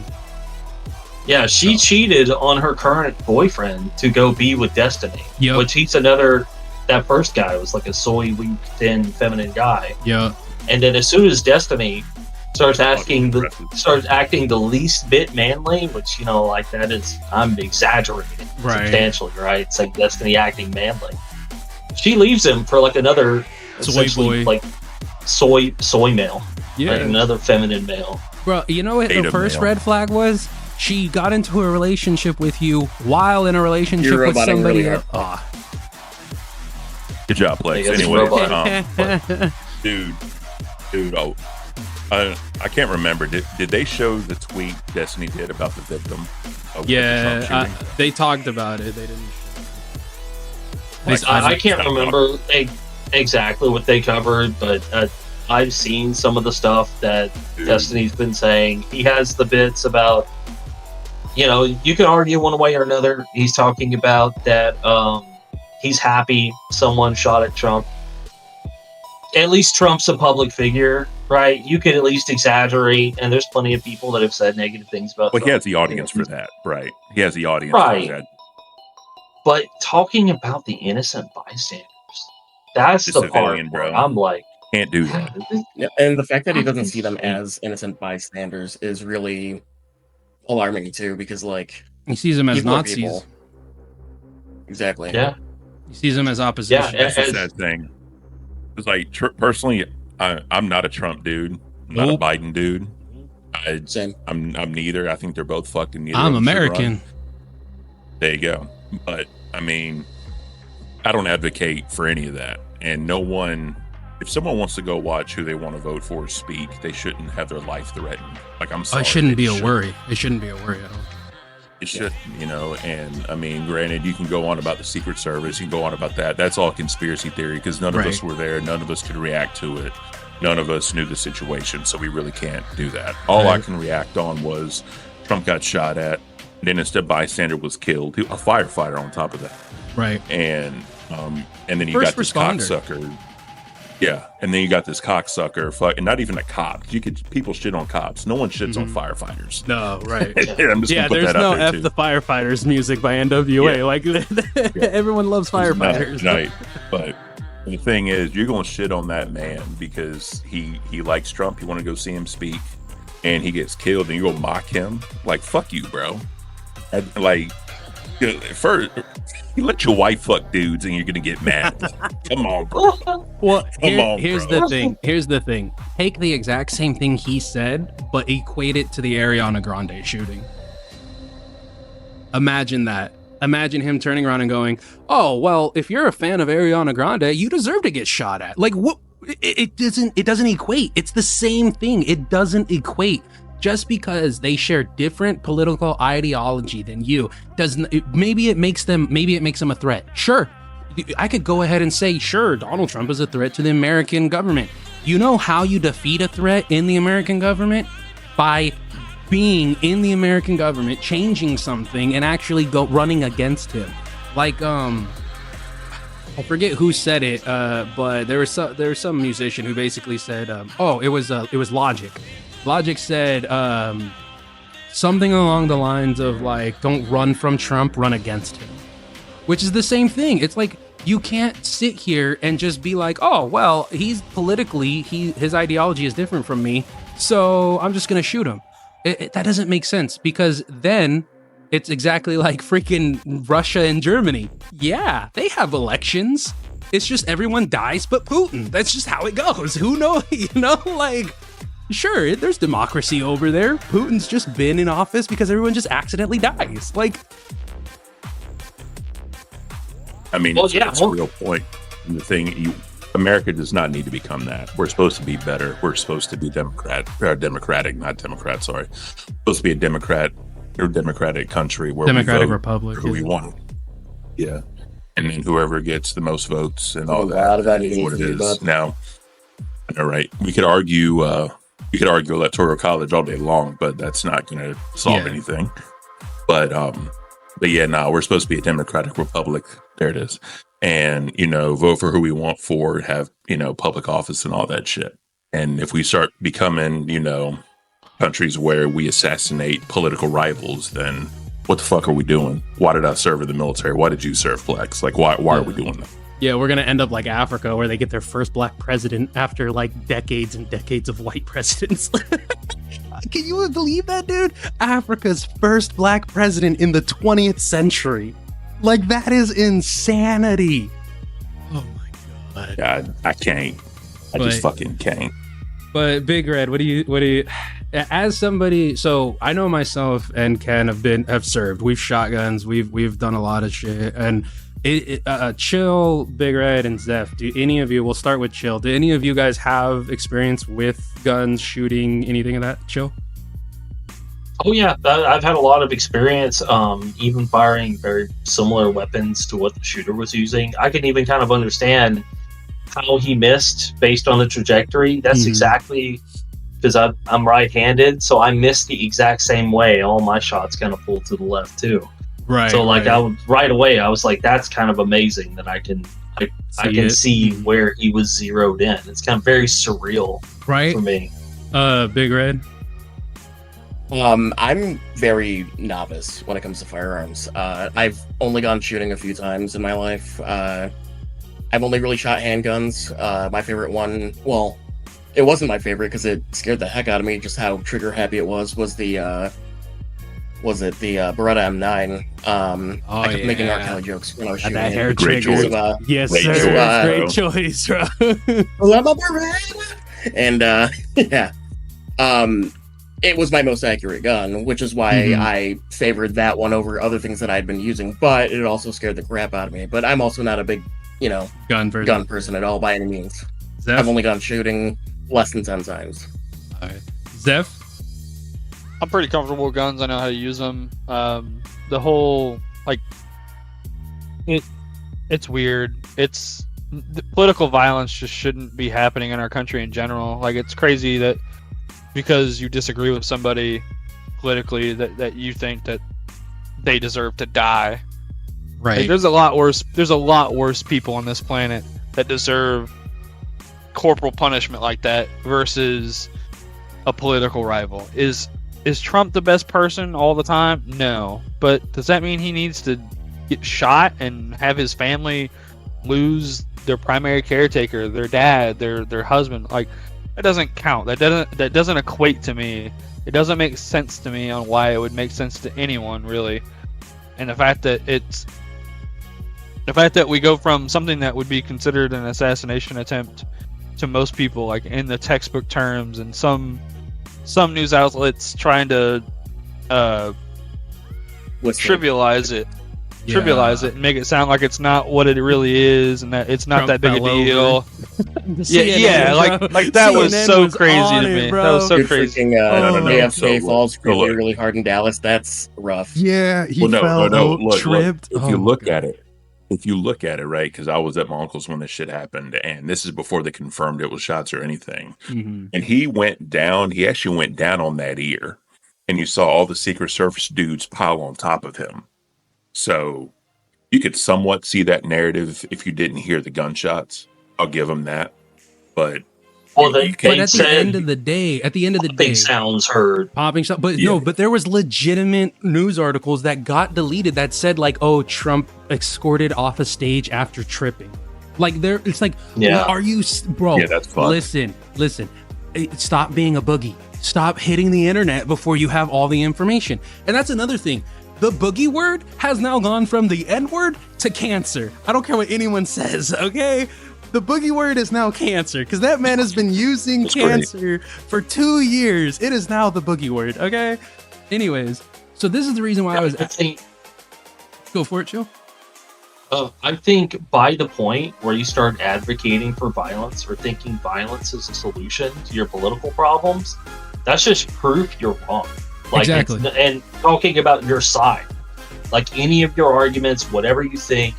Yeah, she cheated on her current boyfriend to go be with Destiny. Yep. Which he's another. That first guy was like a soy, weak, thin, feminine guy. Yeah. And then as soon as Destiny starts acting the least bit manly, which, you know, like, that is, I'm exaggerating substantially, right? It's like Destiny acting manly. She leaves him for like another soy boy, like soy male, like another feminine male. Bro, you know what the first red flag was? She got into a relationship with you while in a relationship with somebody else. Good job, Plex. Anyway, dude. Oh, I can't remember. Did they show the tweet Destiny did about the victim? They talked about it. They didn't. I can't remember exactly what they covered, but I've seen some of the stuff that Destiny's been saying. He has the bits about, you know, you can argue one way or another. He's talking about that he's happy someone shot at Trump. At least Trump's a public figure, right? You could at least exaggerate, and there's plenty of people that have said negative things about Trump. He has the audience for that, right? He has the audience for that. But talking about the innocent bystanders, that's the part where I'm like, can't do that. Yeah, and the fact that he doesn't see them as innocent bystanders is really alarming too, because, like, he sees them as Nazis. Exactly. Yeah. He sees them as opposition. Yeah, that's the sad thing. It's like, personally, I'm not a Trump dude. I'm not a Biden dude. Same. I'm neither. I think they're both fucked, and neither. I'm American. There you go. But I mean, I don't advocate for any of that. And no one, if someone wants to go watch who they want to vote for speak, they shouldn't have their life threatened. Like, I'm sorry. It shouldn't be a worry. It shouldn't be a worry at all. It shouldn't, you know. And I mean, granted, you can go on about the Secret Service, you can go on about that. That's all conspiracy theory, because none of us were there. None of us could react to it. None of us knew the situation, so we really can't do that. All I can react on was Trump got shot at, an innocent bystander was killed, a firefighter on top of that. Right. And then you got this cocksucker. Yeah, and then you got this cocksucker, and not even a cop. People shit on cops. No one shits on firefighters. No, right. I'm just gonna put there's that no out there F too. the Firefighters music by NWA. Yeah. Like, everyone loves firefighters. Right. But the thing is, you're gonna shit on that man because he likes Trump. You want to go see him speak, and he gets killed, and you go mock him. Like, fuck you, bro. Like, first, you let your wife fuck dudes and you're gonna get mad. Come on, bro. Well, here's the thing. Here's the thing. Take the exact same thing he said, but equate it to the Ariana Grande shooting. Imagine that. Imagine him turning around and going, "Oh, well, if you're a fan of Ariana Grande, you deserve to get shot at." Like, what? It doesn't equate. It's the same thing. It doesn't equate. Just because they share different political ideology than you maybe it makes them a threat. Sure, I could go ahead and say, sure, Donald Trump is a threat to the American government. You know how you defeat a threat in the American government? By being in the American government, changing something, and actually running against him. Like, I forget who said it, but there was some musician who basically said, it was Logic. Logic said something along the lines of, like, don't run from Trump, run against him. Which is the same thing. It's like, you can't sit here and just be like, oh, well, he's politically, his ideology is different from me, so I'm just going to shoot him. That doesn't make sense, because then It's exactly like freaking Russia and Germany. Yeah, they have elections. It's just everyone dies but Putin. That's just how it goes. Who knows? You know, like, sure, there's democracy over there. Putin's just been in office because everyone just accidentally dies. Like, I mean, Well, it's a real point. And the thing, America does not need to become that. We're supposed to be better. We're supposed to be democratic, not Democrat. Sorry, supposed to be a democratic country where Democratic we vote Republic, who we want. Yeah, and then whoever gets the most votes and all A lot of that is needs what to it be is. done. Now, all right, we could argue electoral college all day long, but that's not going to solve anything. But yeah, no, we're supposed to be a democratic republic. There it is. And, vote for who we want for, have, public office and all that shit. And if we start becoming, countries where we assassinate political rivals, then what the fuck are we doing? Why did I serve in the military? Why did you serve, Flex? Like, why are we doing that? yeah, we're gonna end up like Africa, where they get their first black president after like decades and decades of white presidents. Can you believe that, dude? Africa's first black president in the 20th century. Like, that is insanity. Oh my god. God, I can't. I just fucking can't. But Big Red, what do you as somebody, so I know myself and Ken have served. We've shotguns, we've done a lot of shit. And Chill, Big Red, and Zeph, do any of you, we'll start with Chill, do any of you guys have experience with guns, shooting, anything of that? Chill? Oh yeah, I've had a lot of experience, even firing very similar weapons to what the shooter was using. I can even kind of understand how he missed based on the trajectory. That's exactly because I'm right-handed, so I missed the exact same way. All my shots kind of pulled to the left too. Right. So like right away, I was like, that's kind of amazing that I can see where he was zeroed in. It's kind of very surreal, right, for me. Big Red. I'm very novice when it comes to firearms. I've only gone shooting a few times in my life. I've only really shot handguns. My favorite one, well, it wasn't my favorite because it scared the heck out of me just how trigger happy it was the Beretta M9. I kept making R. Kelly jokes when I was shooting. That hair Great trigger. choice. Yes, Great sir. choice, Great choice, bro. I'm a Beretta! And yeah. It was my most accurate gun, which is why I favored that one over other things that I'd been using, but it also scared the crap out of me. But I'm also not a big, gun person at all by any means. Zeph? I've only gone shooting less than 10 times. All right. Zeph? I'm pretty comfortable with guns. I know how to use them. The whole, like, it's weird. The political violence just shouldn't be happening in our country in general. Like, it's crazy that because you disagree with somebody politically that you think that they deserve to die. Right. Like, there's a lot worse people on this planet that deserve corporal punishment like that versus a political rival. Is Trump the best person all the time? No. But does that mean he needs to get shot and have his family lose their primary caretaker, their dad, their husband? Like, that doesn't count. That doesn't equate to me. It doesn't make sense to me on why it would make sense to anyone, really. And the fact that we go from something that would be considered an assassination attempt to most people, like in the textbook terms, and some news outlets trying to trivialize it and make it sound like it's not what it really is, and that it's not Trump that big a fell deal. CNN, like that was CNN so was crazy on to it, me. bro. That was so Dude, crazy. freaking, JFK So, falls look. really, really hard in Dallas. That's rough. Yeah, he No, fell, look, tripped. If you look at it, right, because I was at my uncle's when this shit happened, and this is before they confirmed it was shots or anything. And he actually went down on that ear, and you saw all the Secret Service dudes pile on top of him. So you could somewhat see that narrative if you didn't hear the gunshots. I'll give them that. But But at the end of the day, big sounds heard. popping stuff. But no, but there was legitimate news articles that got deleted that said like, "Oh, Trump escorted off a stage after tripping." Like it's like, are you, bro? Yeah, that's fun. Listen. Stop being a boogie. Stop hitting the internet before you have all the information. And that's another thing. The boogie word has now gone from the N word to cancer. I don't care what anyone says, okay? The boogie word is now cancer because that man has been using cancer for 2 years. It is now the boogie word, okay? Anyways, so this is the reason why I was... Go for it, Chill. I think by the point where you start advocating for violence or thinking violence is a solution to your political problems, that's just proof you're wrong. Like, exactly. And talking about your side, like any of your arguments, whatever you think,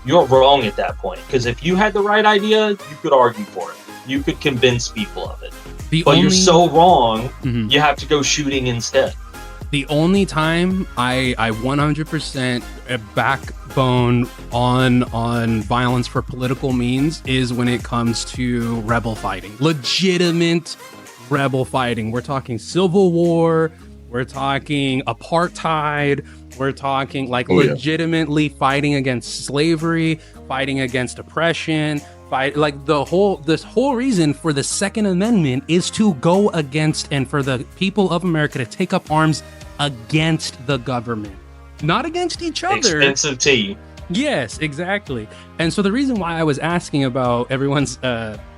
you're wrong at that point. Because if you had the right idea, you could argue for it. You could convince people of it. You're so wrong, you have to go shooting instead. The only time I 100% backbone on violence for political means is when it comes to rebel fighting. Legitimate rebel fighting. We're talking Civil War. We're talking apartheid. We're talking legitimately fighting against slavery, fighting against oppression. This whole reason for the Second Amendment is to go against and for the people of America to take up arms against the government, not against each other. Expensive tea. Yes, exactly. And so the reason why I was asking about everyone's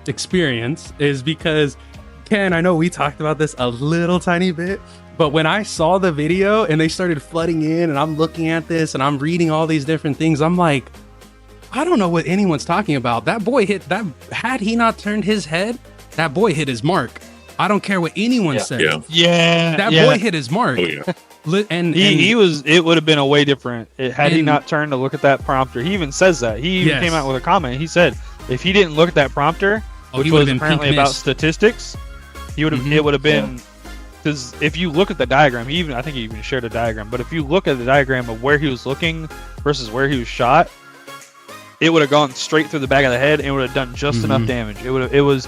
experience is because, Ken, I know we talked about this a little tiny bit, but when I saw the video and they started flooding in and I'm looking at this and I'm reading all these different things, I'm like, I don't know what anyone's talking about. That boy had he not turned his head, that boy hit his mark. I don't care what anyone says. That boy hit his mark. And it would have been a way different had he not turned to look at that prompter. He even says that. He even came out with a comment. He said if he didn't look at that prompter, which was apparently about statistics, he would have. It would have been, because if you look at the diagram, I think he even shared a diagram. But if you look at the diagram of where he was looking versus where he was shot, it would have gone straight through the back of the head and it would have done just enough damage. It was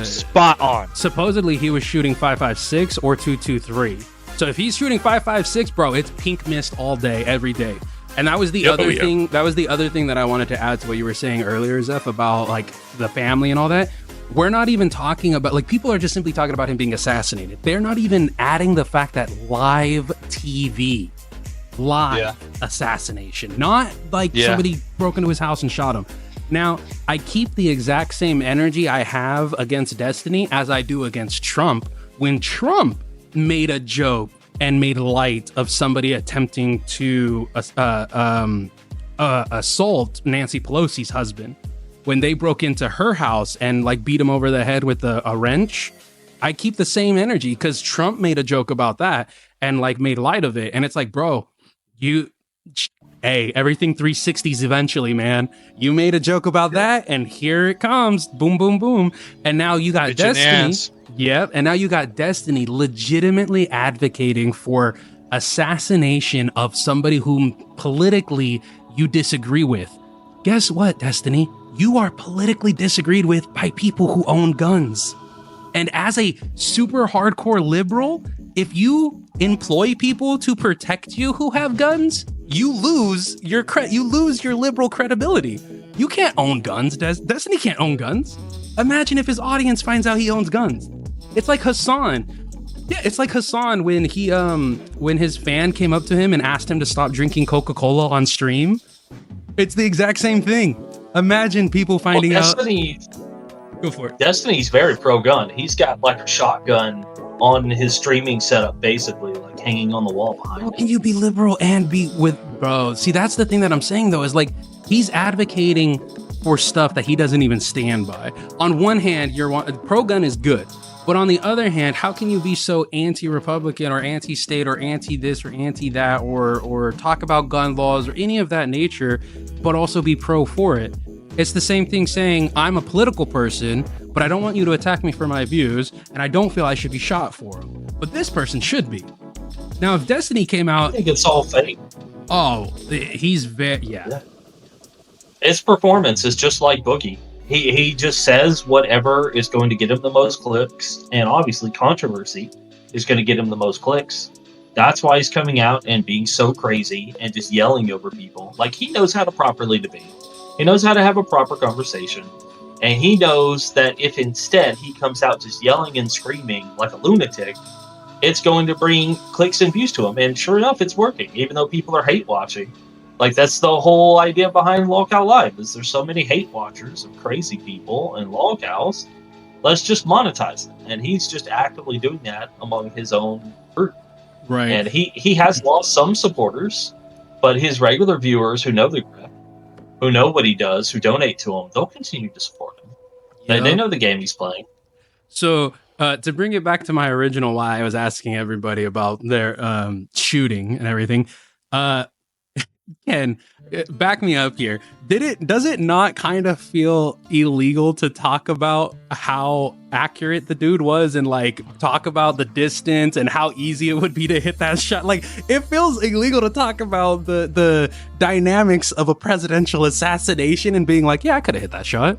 spot on. Supposedly he was shooting 5.56 or 2.23. So if he's shooting 5.56, bro, it's pink mist all day, every day. And that was the other thing. That was the other thing that I wanted to add to what you were saying earlier, Zeph, about like the family and all that. We're not even talking about, like, people are just simply talking about him being assassinated. They're not even adding the fact that live TV, assassination, not like somebody broke into his house and shot him. Now, I keep the exact same energy I have against Destiny as I do against Trump when Trump made a joke and made light of somebody attempting to assault Nancy Pelosi's husband. When they broke into her house and like beat him over the head with a wrench, I keep the same energy because Trump made a joke about that and like made light of it. And it's like, bro, everything 360s eventually, man. You made a joke about that and here it comes. Boom, boom, boom. And now you got Destiny. Yep. And now you got Destiny legitimately advocating for assassination of somebody whom politically you disagree with. Guess what, Destiny? You are politically disagreed with by people who own guns. And as a super hardcore liberal, if you employ people to protect you who have guns, you lose your liberal credibility. You can't own guns. Destiny can't own guns. Imagine if his audience finds out he owns guns. It's like Hassan. Yeah, it's like Hassan when he when his fan came up to him and asked him to stop drinking Coca-Cola on stream. It's the exact same thing. Imagine people finding out. Go for it. Destiny's very pro-gun. He's got like a shotgun on his streaming setup, basically, like hanging on the wall behind him. How can you be liberal and be with, bro? See, that's the thing that I'm saying, though, is like he's advocating for stuff that he doesn't even stand by. On one hand, pro-gun is good. But on the other hand, how can you be so anti-Republican or anti-state or anti-this or anti-that or talk about gun laws or any of that nature, but also be pro for it? It's the same thing saying, I'm a political person, but I don't want you to attack me for my views, and I don't feel I should be shot for them. But this person should be. Now, if Destiny came out... I think it's all fake. Oh, he's very... Yeah. His performance is just like Boogie. He just says whatever is going to get him the most clicks, and obviously controversy is going to get him the most clicks. That's why he's coming out and being so crazy and just yelling over people. Like, he knows how to properly debate. He knows how to have a proper conversation. And he knows that if instead he comes out just yelling and screaming like a lunatic, it's going to bring clicks and views to him. And sure enough, it's working, even though people are hate watching. Like, that's the whole idea behind Lolcow Live, is there's so many hate watchers and crazy people and lolcows. Let's just monetize them. And he's just actively doing that among his own group. Right. And he has lost some supporters, but his regular viewers who know the grip, who know what he does, who donate to him, they'll continue to support him. They know the game he's playing. So to bring it back to my original why I was asking everybody about their shooting and everything, Ken, back me up here. Does it not kind of feel illegal to talk about how accurate the dude was and like talk about the distance and how easy it would be to hit that shot? Like, it feels illegal to talk about the dynamics of a presidential assassination and being like, yeah, I could have hit that shot.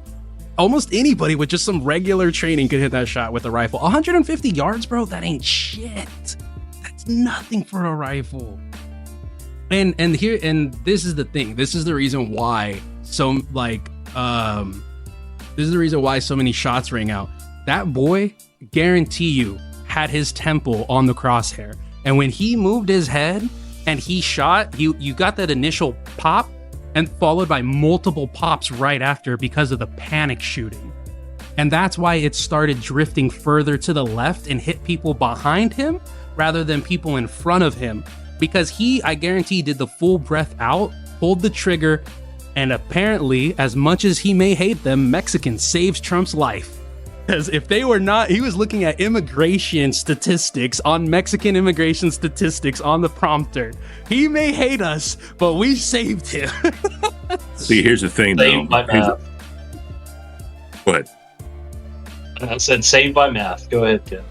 Almost anybody with just some regular training could hit that shot with a rifle. 150 yards, bro, that ain't shit. That's nothing for a rifle. And this is the thing. This is the reason why so many shots rang out. That boy, guarantee you, had his temple on the crosshair. And when he moved his head and he shot, you got that initial pop and followed by multiple pops right after because of the panic shooting. And that's why it started drifting further to the left and hit people behind him rather than people in front of him. Because I guarantee, did the full breath out, pulled the trigger, and apparently, as much as he may hate them, Mexicans saved Trump's life. Because if they were not, he was looking at immigration statistics on Mexican immigration statistics on the prompter. He may hate us, but we saved him. See, here's the thing, though. Saved by math. Go ahead. I said saved by math. Go ahead, Ken.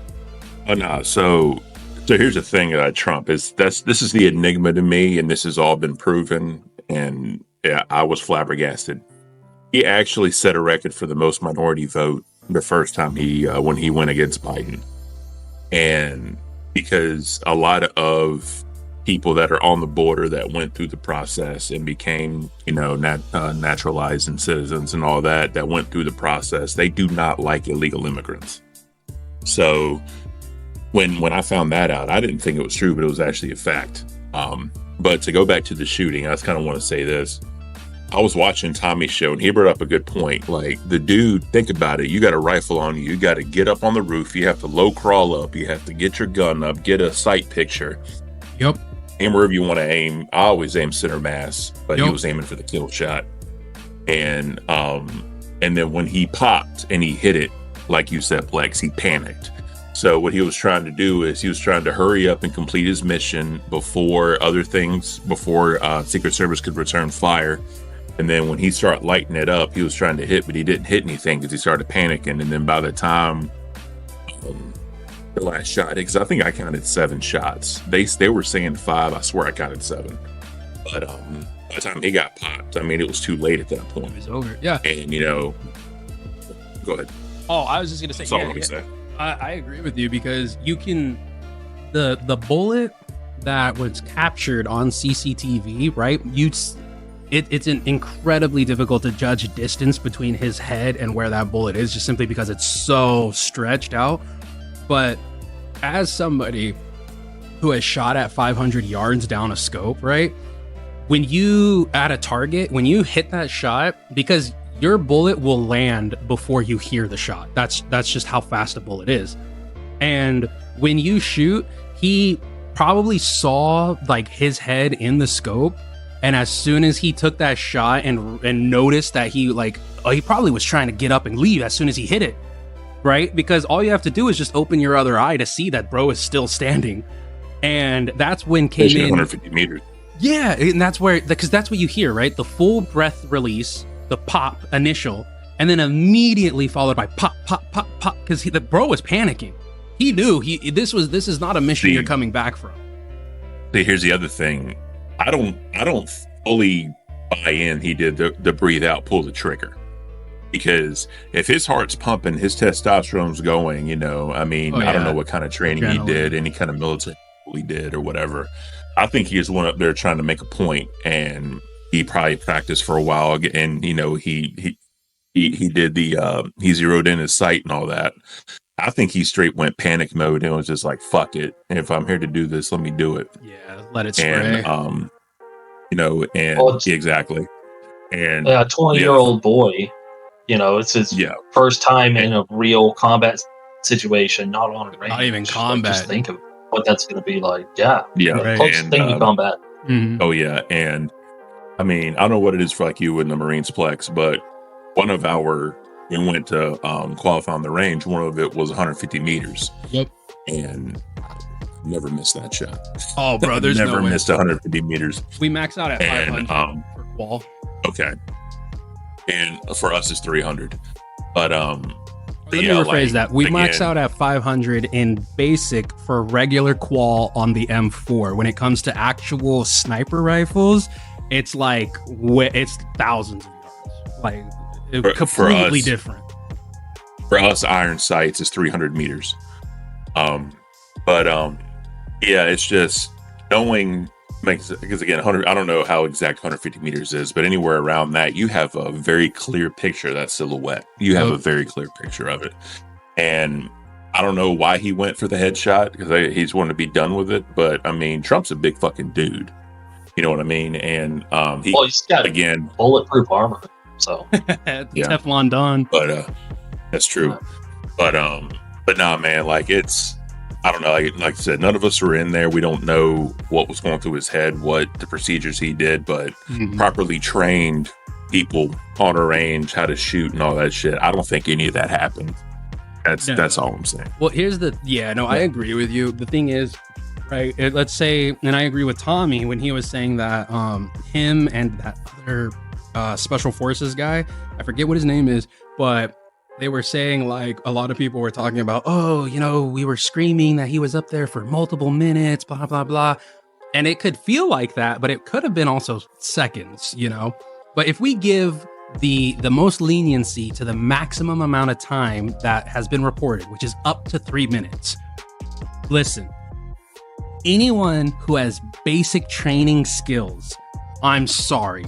Oh, no. So here's the thing about Trump is this is the enigma to me, and this has all been proven. And yeah, I was flabbergasted. He actually set a record for the most minority vote the first time when he went against Biden. And because a lot of people that are on the border that went through the process and became, naturalized and citizens and all that went through the process, they do not like illegal immigrants. So when I found that out, I didn't think it was true, but it was actually a fact. But to go back to the shooting, I just kind of want to say this. I was watching Tommy's show, and he brought up a good point. Like, the dude, think about it. You got a rifle on you. You got to get up on the roof. You have to low crawl up. You have to get your gun up, get a sight picture. Yep. Aim wherever you want to aim. I always aim center mass, but Yep. He was aiming for the kill shot. And then when he popped and he hit it, like you said, Plex, he panicked. So what he was trying to do is he was trying to hurry up and complete his mission before Secret Service could return fire. And then when he started lighting it up, he was trying to hit, but he didn't hit anything because he started panicking. And then by the time the last shot, because I think I counted 7 shots. They were saying 5. I swear I counted 7. But by the time he got popped, I mean, it was too late at that point. It was over. Yeah. And go ahead. Oh, I was just gonna say. That's all I'm gonna say. I agree with you because you can the bullet that was captured on CCTV, right? It's incredibly difficult to judge distance between his head and where that bullet is, just simply because it's so stretched out. But as somebody who has shot at 500 yards down a scope, right? When you at a target, when you hit that shot, because your bullet will land before you hear the shot. That's just how fast a bullet is. And when you shoot, he probably saw like his head in the scope. And as soon as he took that shot and noticed that he probably was trying to get up and leave as soon as he hit it, right? Because all you have to do is just open your other eye to see that bro is still standing. And that's when came in 150 meters. Yeah, and that's where, because that's what you hear, right? The full breath release, the pop initial, and then immediately followed by pop, pop, pop, pop, because the bro was panicking. He knew this is not a mission you're coming back from. See, here's the other thing. I don't fully buy in he did the breathe out, pull the trigger. Because if his heart's pumping, his testosterone's going, I don't know what kind of training he did, any kind of military he did or whatever. I think he was one up there trying to make a point, and he probably practiced for a while, and he did he zeroed in his sight and all that. I think he straight went panic mode and was just like, "Fuck it! If I'm here to do this, let me do it." Yeah, let it spray. And and exactly. And a 20-year-old boy, it's his first time in a real combat situation, not on a range. Not even combat. Just think of what that's going to be like. Yeah. Right. Closest thing to combat. Mm-hmm. Oh yeah, and I mean, I don't know what it is for like you in the Marines Plex, but we went to qualify on the range. One of it was 150 meters. Yep. And never missed that shot. Oh, bro, there's never no way. missed 150 meters. We max out at 500 for qual. Okay. And for us, it's 300. But let me rephrase that. We max out at 500 in basic for regular qual on the M4. When it comes to actual sniper rifles, it's like it's thousands of yards. Like completely different. For us, iron sights is 300 meters. Yeah, it's just knowing because again, 100. I don't know how exact 150 meters is, but anywhere around that, you have a very clear picture of that silhouette. You have a very clear picture of it, and I don't know why he went for the headshot because he's wanting to be done with it. But I mean, Trump's a big fucking dude. You know what I mean? And he's got bulletproof armor, so Teflon Don. But that's true. But nah, man, like it's. I don't know. Like I said, none of us were in there. We don't know what was going through his head, what the procedures he did, but properly trained people on a range, how to shoot and all that shit. I don't think any of that happened. That's all I'm saying. Well, I agree with you. The thing is, right, let's say, and I agree with Tommy when he was saying that him and that other special forces guy, I forget what his name is, but they were saying like a lot of people were talking about, we were screaming that he was up there for multiple minutes, blah, blah, blah. And it could feel like that, but it could have been also seconds, But if we give the most leniency to the maximum amount of time that has been reported, which is up to 3 minutes, listen, anyone who has basic training skills, I'm sorry,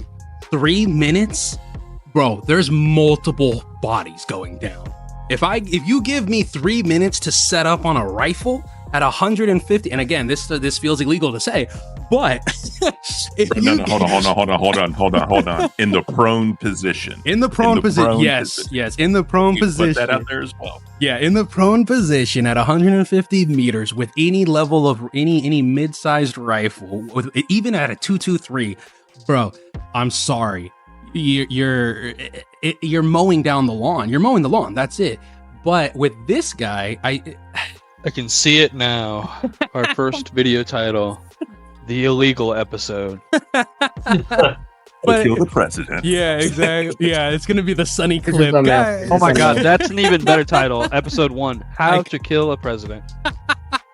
3 minutes? Bro, there's multiple bodies going down. If you give me 3 minutes to set up on a rifle at 150, and again, this feels illegal to say, but hold on. In the prone position. In the prone position, yes, in the prone position. Put that out there as well. Yeah, in the prone position at 150 meters with any level of any mid-sized rifle, even at a 223, bro, I'm sorry. You're mowing down the lawn. You're mowing the lawn. That's it. But with this guy, I can see it now. Our first video title, The Illegal Episode. Kill the president. Yeah, exactly. Yeah, it's gonna be the Sunny clip. Oh my god, that's an even better title. Episode 1: How to Kill a President.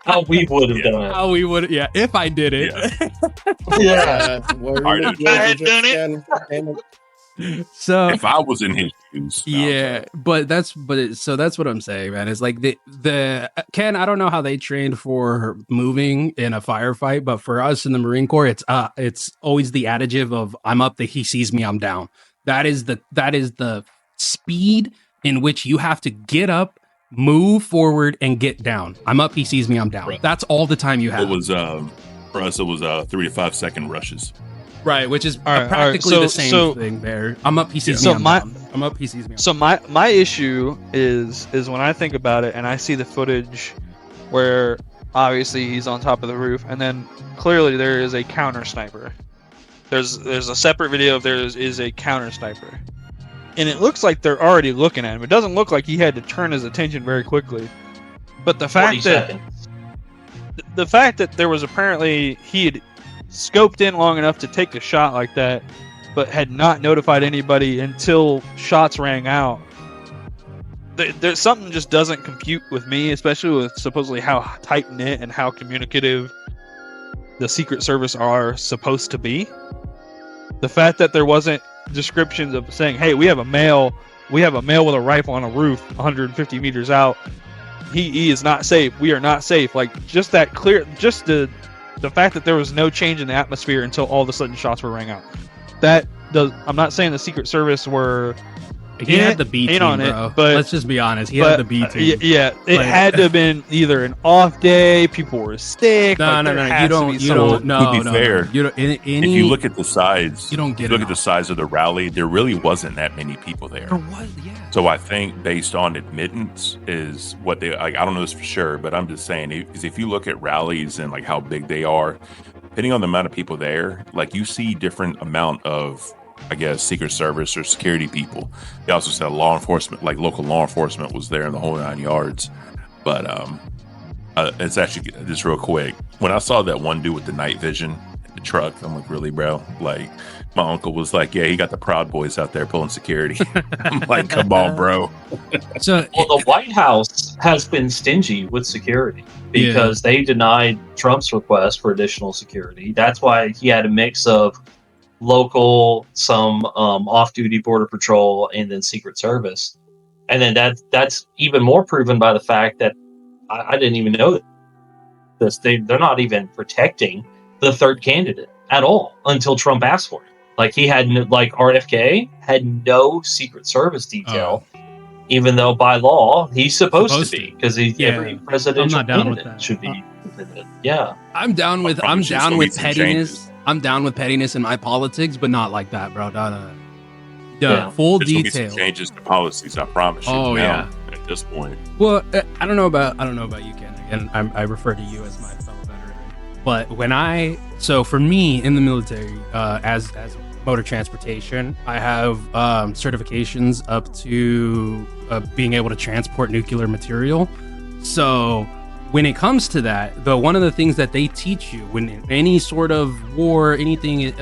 How we would have done it. How we would, if I did it. Yeah. I had done it. So if I was in his shoes, so that's what I'm saying, man. It's like the Ken, I don't know how they trained for moving in a firefight, but for us in the Marine Corps, it's always the adjective of I'm up, he sees me, I'm down. That is the speed in which you have to get up, move forward, and get down. I'm up, he sees me, I'm down. Right. That's all the time you have. It was for us, it was 3 to 5 second rushes. Right, which is practically the same thing there. I'm up, he sees me, I'm down. I'm up, he sees me. So my issue is when I think about it and I see the footage where obviously he's on top of the roof and then clearly there is a counter sniper. There's a separate video of there is a counter sniper. And it looks like they're already looking at him. It doesn't look like he had to turn his attention very quickly. But the fact that there was apparently he had scoped in long enough to take a shot like that, but had not notified anybody until shots rang out. There's something just doesn't compute with me, especially with supposedly how tight-knit and how communicative the Secret Service are supposed to be. The fact that there wasn't descriptions of saying, hey, we have a male with a rifle on a roof 150 meters out. He is not safe. We are not safe. Like, just that clear, just the fact that there was no change in the atmosphere until all of a sudden shots were rang out. I'm not saying the Secret Service were he had the B team, on bro. it, but let's just be honest. He had the B team. Yeah, it Like- had to have been either an off day, people were sick. No, like, no, there no. has You to don't. be You something. don't. No, To be no, fair, no. You don't. Any, If you look at the size, you don't get if you look it at the off. size of the rally, there really wasn't that many people there. There was, yeah. So I think based on admittance is what they like. I don't know this for sure, but I'm just saying because if you look at rallies and like how big they are, depending on the amount of people there, like you see different amount of, I guess, Secret Service or security people. They also said law enforcement, like local law enforcement, was there in the whole 9 yards. But it's actually just real quick. When I saw that one dude with the night vision, the truck, I'm like, really, bro? Like, my uncle was like, yeah, he got the Proud Boys out there pulling security. I'm like, come on, bro. So Well, the White House has been stingy with security because they denied Trump's request for additional security. That's why he had a mix of local, some off-duty border patrol, and then Secret Service. And then that's even more proven by the fact that I didn't even know this. They're not even protecting the third candidate at all until Trump asked for it. Like he had like RFK had no Secret Service detail, even though by law he's supposed to be, because every presidential I'm not down with candidate that. should be. Yeah, I'm down with Probably should still need some pettiness. changes. I'm down with pettiness in my politics, but not like that, bro. No. Yeah. Full There's gonna be some detail. changes to policies, I promise you. Oh, now, at this point. Well, I don't know about you, Ken. Again, I refer to you as my fellow veteran. But so for me in the military, as motor transportation, I have certifications up to being able to transport nuclear material. So when it comes to that, one of the things that they teach you when any sort of war, anything at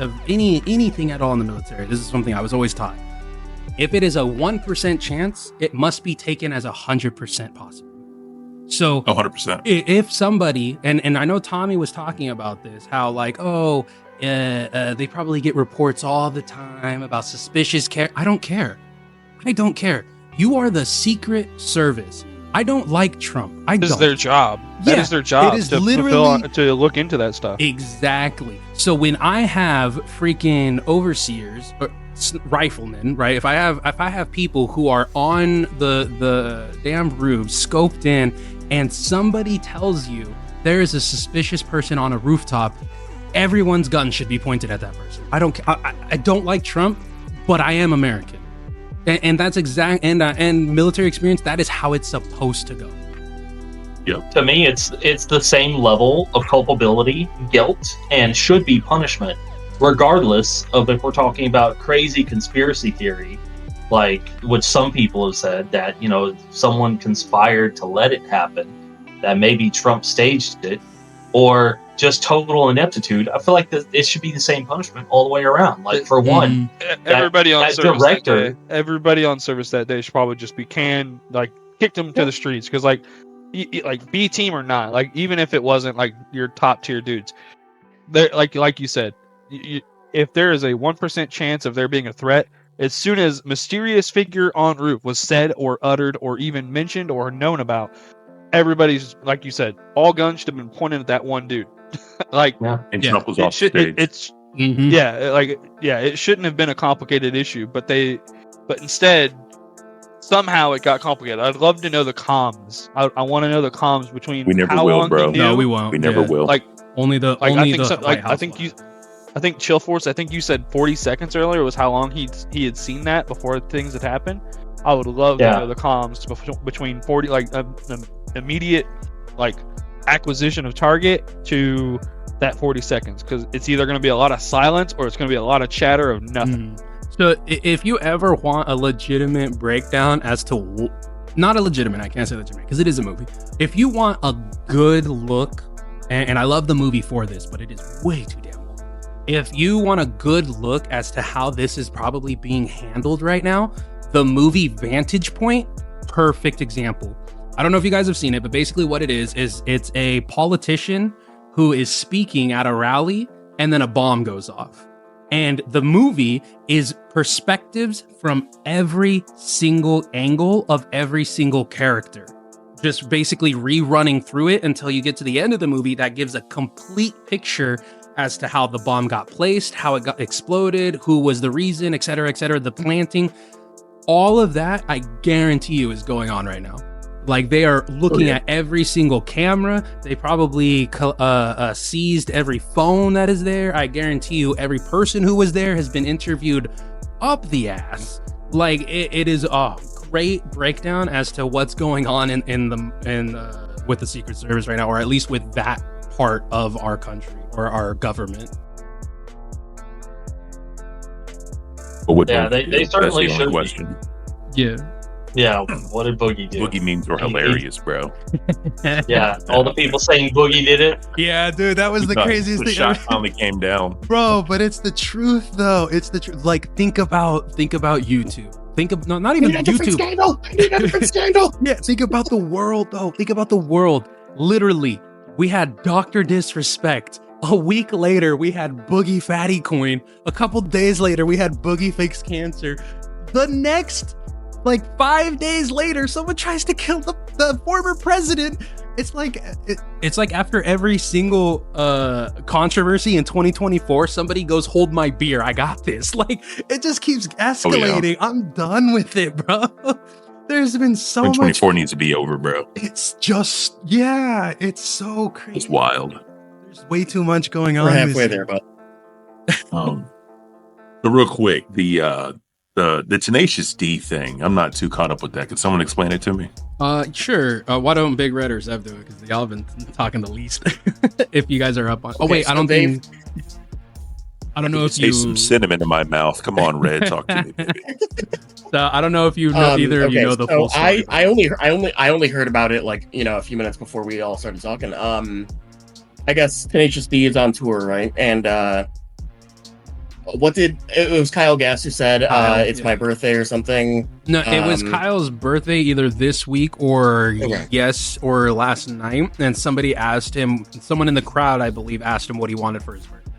all in the military, this is something I was always taught. If it is a 1% chance, it must be taken as 100% possible. So 100%. if somebody, and I know Tommy was talking about this, how like, they probably get reports all the time about suspicious I don't care. You are the Secret Service. I don't like Trump. This is their job. Yeah, That is their job. it is to literally- to look into that stuff. Exactly. So when I have freaking overseers or riflemen, right? If I have people who are on the damn roof, scoped in, and somebody tells you there is a suspicious person on a rooftop, everyone's gun should be pointed at that person. I don't like Trump, but I am American, and that's exact. And military experience, that is how it's supposed to go. to me, it's the same level of culpability, guilt, and should be punishment, regardless of if we're talking about crazy conspiracy theory, like which some people have said that someone conspired to let it happen, that maybe Trump staged it, or just total ineptitude. I feel like it should be the same punishment all the way around. Like for one, Everybody on that service director- that day, everybody on service that day should probably just be kicked them to the streets, because like B team or not, like even if it wasn't like your top tier dudes, they're like you said, if there is a 1% chance of there being a threat, as soon as mysterious figure en route was said or uttered or even mentioned or known about, everybody's, like you said, all guns should have been pointed at that one dude. And Trump was off stage. It shouldn't have been a complicated issue, but instead somehow it got complicated. I'd love to know the comms. I want to know the comms between We never how will, long bro. they knew. No, we won't. We never will. Like Only the Like only I think the so, White like House I think will. I think ChillForce, I think you said 40 seconds earlier was how long he had seen that before things had happened. I would love to know the comms between 40, like immediate like acquisition of target to that 40 seconds, because it's either going to be a lot of silence or it's going to be a lot of chatter of nothing. So if you ever want a legitimate breakdown as to not a legitimate, I can't say legitimate because it is a movie. If you want a good look, and I love the movie for this, but it is way too damn long. If you want a good look as to how this is probably being handled right now, the movie Vantage Point, perfect example. I don't know if you guys have seen it, but basically what it is it's a politician who is speaking at a rally and then a bomb goes off. And the movie is perspectives from every single angle of every single character. Just basically rerunning through it until you get to the end of the movie that gives a complete picture as to how the bomb got placed, how it got exploded, who was the reason, et cetera, the planting. All of that, I guarantee you, is going on right now. Like, they are looking at every single camera. They probably seized every phone that is there. I guarantee you, every person who was there has been interviewed up the ass. Like, it is a great breakdown as to what's going on with the Secret Service right now, or at least with that part of our country or our government. But they certainly that's the should only question. Yeah, what did Boogie do? Boogie memes are hilarious, bro. Yeah, all the people saying Boogie did it. Yeah, dude, that was the craziest thing. The shot finally came down, bro. But it's the truth, though. It's the truth. Like, think about YouTube. Not even YouTube. Scandal. I need a different scandal. Yeah, think about the world, though. Think about the world. Literally, we had Dr. Disrespect. A week later, we had Boogie Fatty Coin. A couple days later, we had Boogie Fakes Cancer. The next, 5 days later, someone tries to kill the former president. It's like after every single controversy in 2024, somebody goes, "Hold my beer, I got this." Like, it just keeps escalating. Oh, yeah. I'm done with it, bro. There's been so much. 2024 needs to be over, bro. It's just, it's so crazy. It's wild. There's way too much going on. We're halfway there, but so real quick, the Tenacious D thing, I'm not too caught up with that. Could someone explain it to me? Sure. Why don't Big Red or Zeph do it? Because y'all have been talking the least. If you guys are up on. Okay, I don't know if you some cinnamon in my mouth. Come on, Red, talk to me, baby. So I don't know if you know either of you know the full story. I only heard about it a few minutes before we all started talking. I guess Tenacious D is on tour, right? And it was Kyle Gass who said it's my birthday or something. No, it was Kyle's birthday either this week or or last night, and somebody asked him, someone in the crowd I believe asked him what he wanted for his birthday.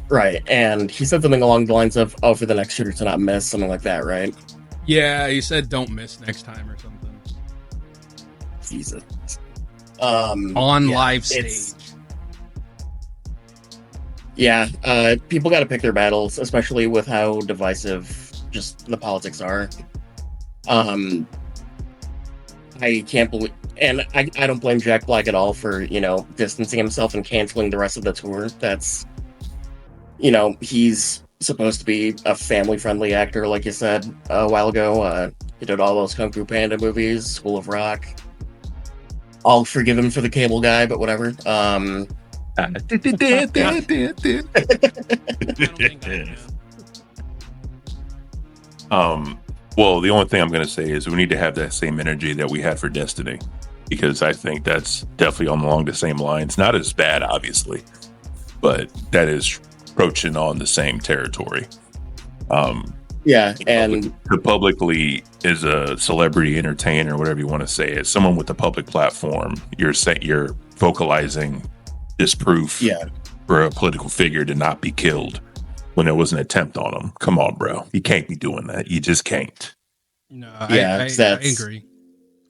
Right, and he said something along the lines of, "Oh, for the next shooter to not miss," something like that, right? Yeah, he said, "Don't miss next time" or something. Jesus. On live stage. Yeah, people got to pick their battles, especially with how divisive just the politics are. I can't believe, and I don't blame Jack Black at all for, distancing himself and canceling the rest of the tour. That's, he's supposed to be a family-friendly actor, like you said a while ago. He did all those Kung Fu Panda movies, School of Rock. I'll forgive him for the cable guy, but whatever. Well, the only thing I'm going to say is we need to have that same energy that we had for Destiny, because I think that's definitely along the same lines. Not as bad, obviously, but that is approaching on the same territory. And to publicly, as a celebrity entertainer, whatever you want to say, as someone with a public platform, you're vocalizing disproof for a political figure to not be killed when there was an attempt on him. Come on, bro. You can't be doing that. You just can't. No, I agree.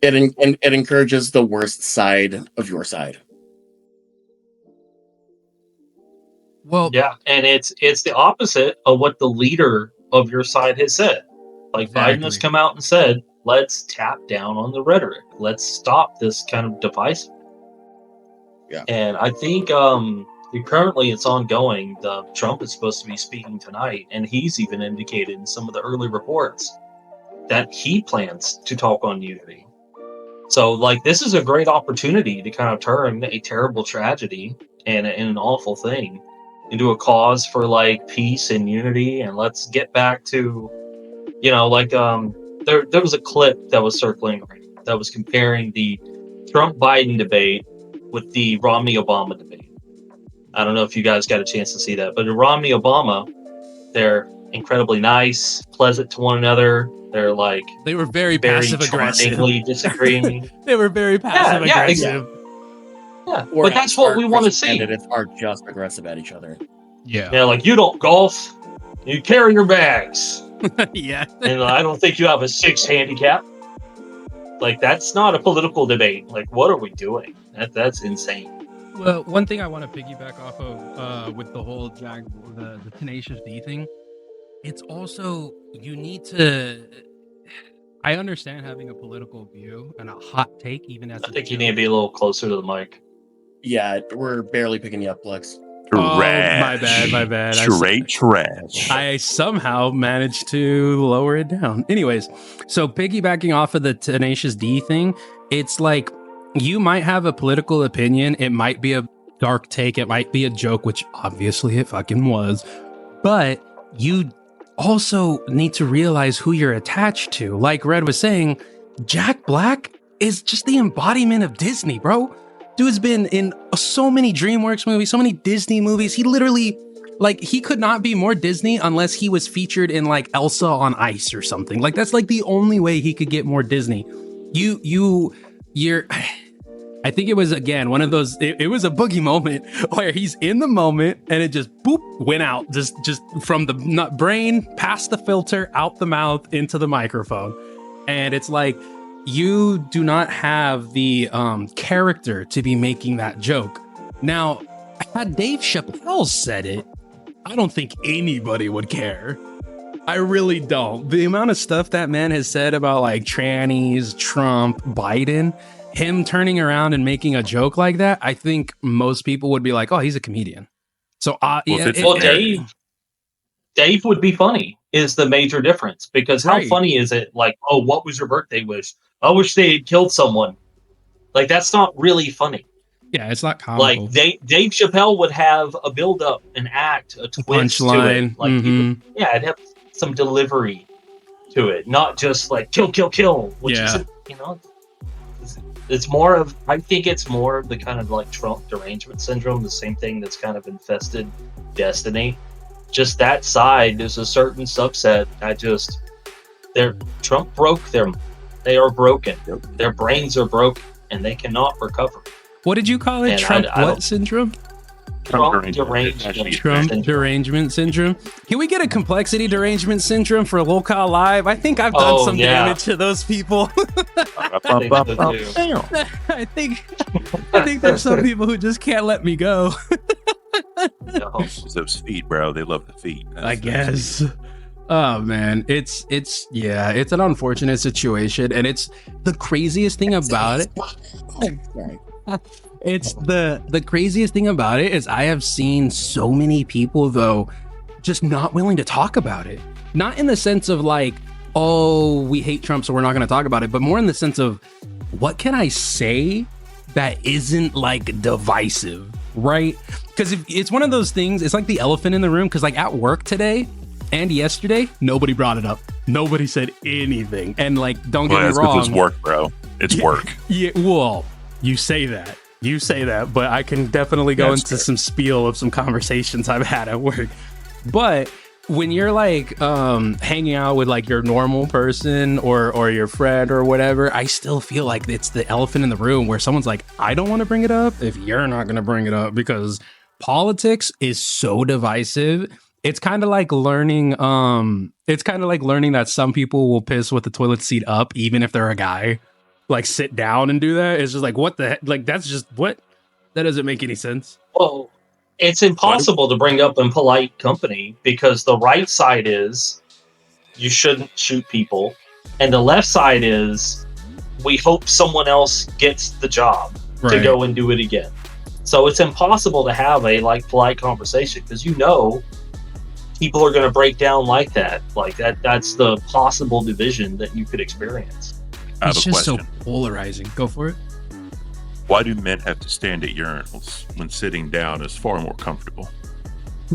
It encourages the worst side of your side. Well, yeah, and it's the opposite of what the leader of your side has said. Like, exactly. Biden has come out and said, let's tap down on the rhetoric. Let's stop this kind of device. Yeah. And I think currently it's ongoing. Trump is supposed to be speaking tonight, and he's even indicated in some of the early reports that he plans to talk on unity. So, this is a great opportunity to kind of turn a terrible tragedy and an awful thing into a cause for peace and unity. And let's get back to, there was a clip that was circling that was comparing the Trump-Biden debate with the Romney-Obama debate. I don't know if you guys got a chance to see that, but Romney-Obama, they're incredibly nice, pleasant to one another. They're they were very passive aggressive. Disagreeing. They were very passive aggressive. Exactly. Yeah, but that's what we want to see. Candidates are just aggressive at each other. Yeah. Yeah, you don't golf, you carry your bags. Yeah. And I don't think you have a 6 handicap. That's not a political debate. What are we doing? That's insane. Well, one thing I want to piggyback off of with the whole the Tenacious D thing it's also, you need to, I understand having a political view and a hot take, even as I think you need to be a little closer to the mic. Yeah, we're barely picking you up, Plex. Oh, my bad. Straight trash. I somehow managed to lower it down. Anyways, so piggybacking off of the Tenacious D thing, it's like, you might have a political opinion. It might be a dark take. It might be a joke, which obviously it fucking was. But you also need to realize who you're attached to. Like Red was saying, Jack Black is just the embodiment of Disney, bro. Dude's been in so many DreamWorks movies, so many Disney movies. He literally, like, he could not be more Disney unless he was featured in like Elsa on Ice or something. Like, that's like the only way he could get more Disney. You're I think it was, again, one of those, it was a Boogie moment where he's in the moment and it just boop went out, just from the brain past the filter, out the mouth, into the microphone. And it's like, you do not have the character to be making that joke. Now, had Dave Chappelle said it, I don't think anybody would care. I really don't. The amount of stuff that man has said about like trannies, Trump, Biden, him turning around and making a joke like that, I think most people would be like, oh, he's a comedian. So, Dave would be funny is the major difference, because how funny is it? Like, oh, what was your birthday wish? I wish they had killed someone. Like, that's not really funny. Yeah, it's not comical. Like, Dave Chappelle would have a build up, an act, a twist to it. Like, it'd have some delivery to it, not just like kill, which is, you know, it's more of, I think it's more of the kind of like Trump derangement syndrome, the same thing that's kind of infested Destiny. Just that side, there's a certain subset. Trump broke them. They are broken. Their brains are broken and they cannot recover. What did you call it? And Trump what syndrome? Trump derangement syndrome. Can we get a Kmplxity derangement syndrome for Local Live? I think I've done some damage to those people. I think there's some people who just can't let me go. Those feet, bro. They love the feet. I guess. Oh man, it's an unfortunate situation, and it's the craziest thing about it. It's the craziest thing about it is I have seen so many people though just not willing to talk about it. Not in the sense of like, oh, we hate Trump, so we're not going to talk about it, but more in the sense of, what can I say that isn't like divisive, right? Because if it's one of those things, it's like the elephant in the room. Because like at work today and yesterday, nobody brought it up. Nobody said anything. And like, don't get me wrong, it's work, bro. It's work. Yeah. Well, you say that, but I can definitely go into some spiel of some conversations I've had at work. But when you're like hanging out with like your normal person or your friend or whatever, I still feel like it's the elephant in the room where someone's like, I don't want to bring it up if you're not going to bring it up, because politics is so divisive. It's kind of like learning that some people will piss with the toilet seat up even if they're a guy. Like, sit down and do that. It's just like, what the heck? Like, that's just what? That doesn't make any sense. Well, it's impossible to bring up in polite company, because the right side is you shouldn't shoot people, and the left side is we hope someone else gets the job to go and do it again. So it's impossible to have a like polite conversation, because you know people are going to break down like that. Like that's the possible division that you could experience. It's just so polarizing. Go for it. Why do men have to stand at urinals when sitting down is far more comfortable?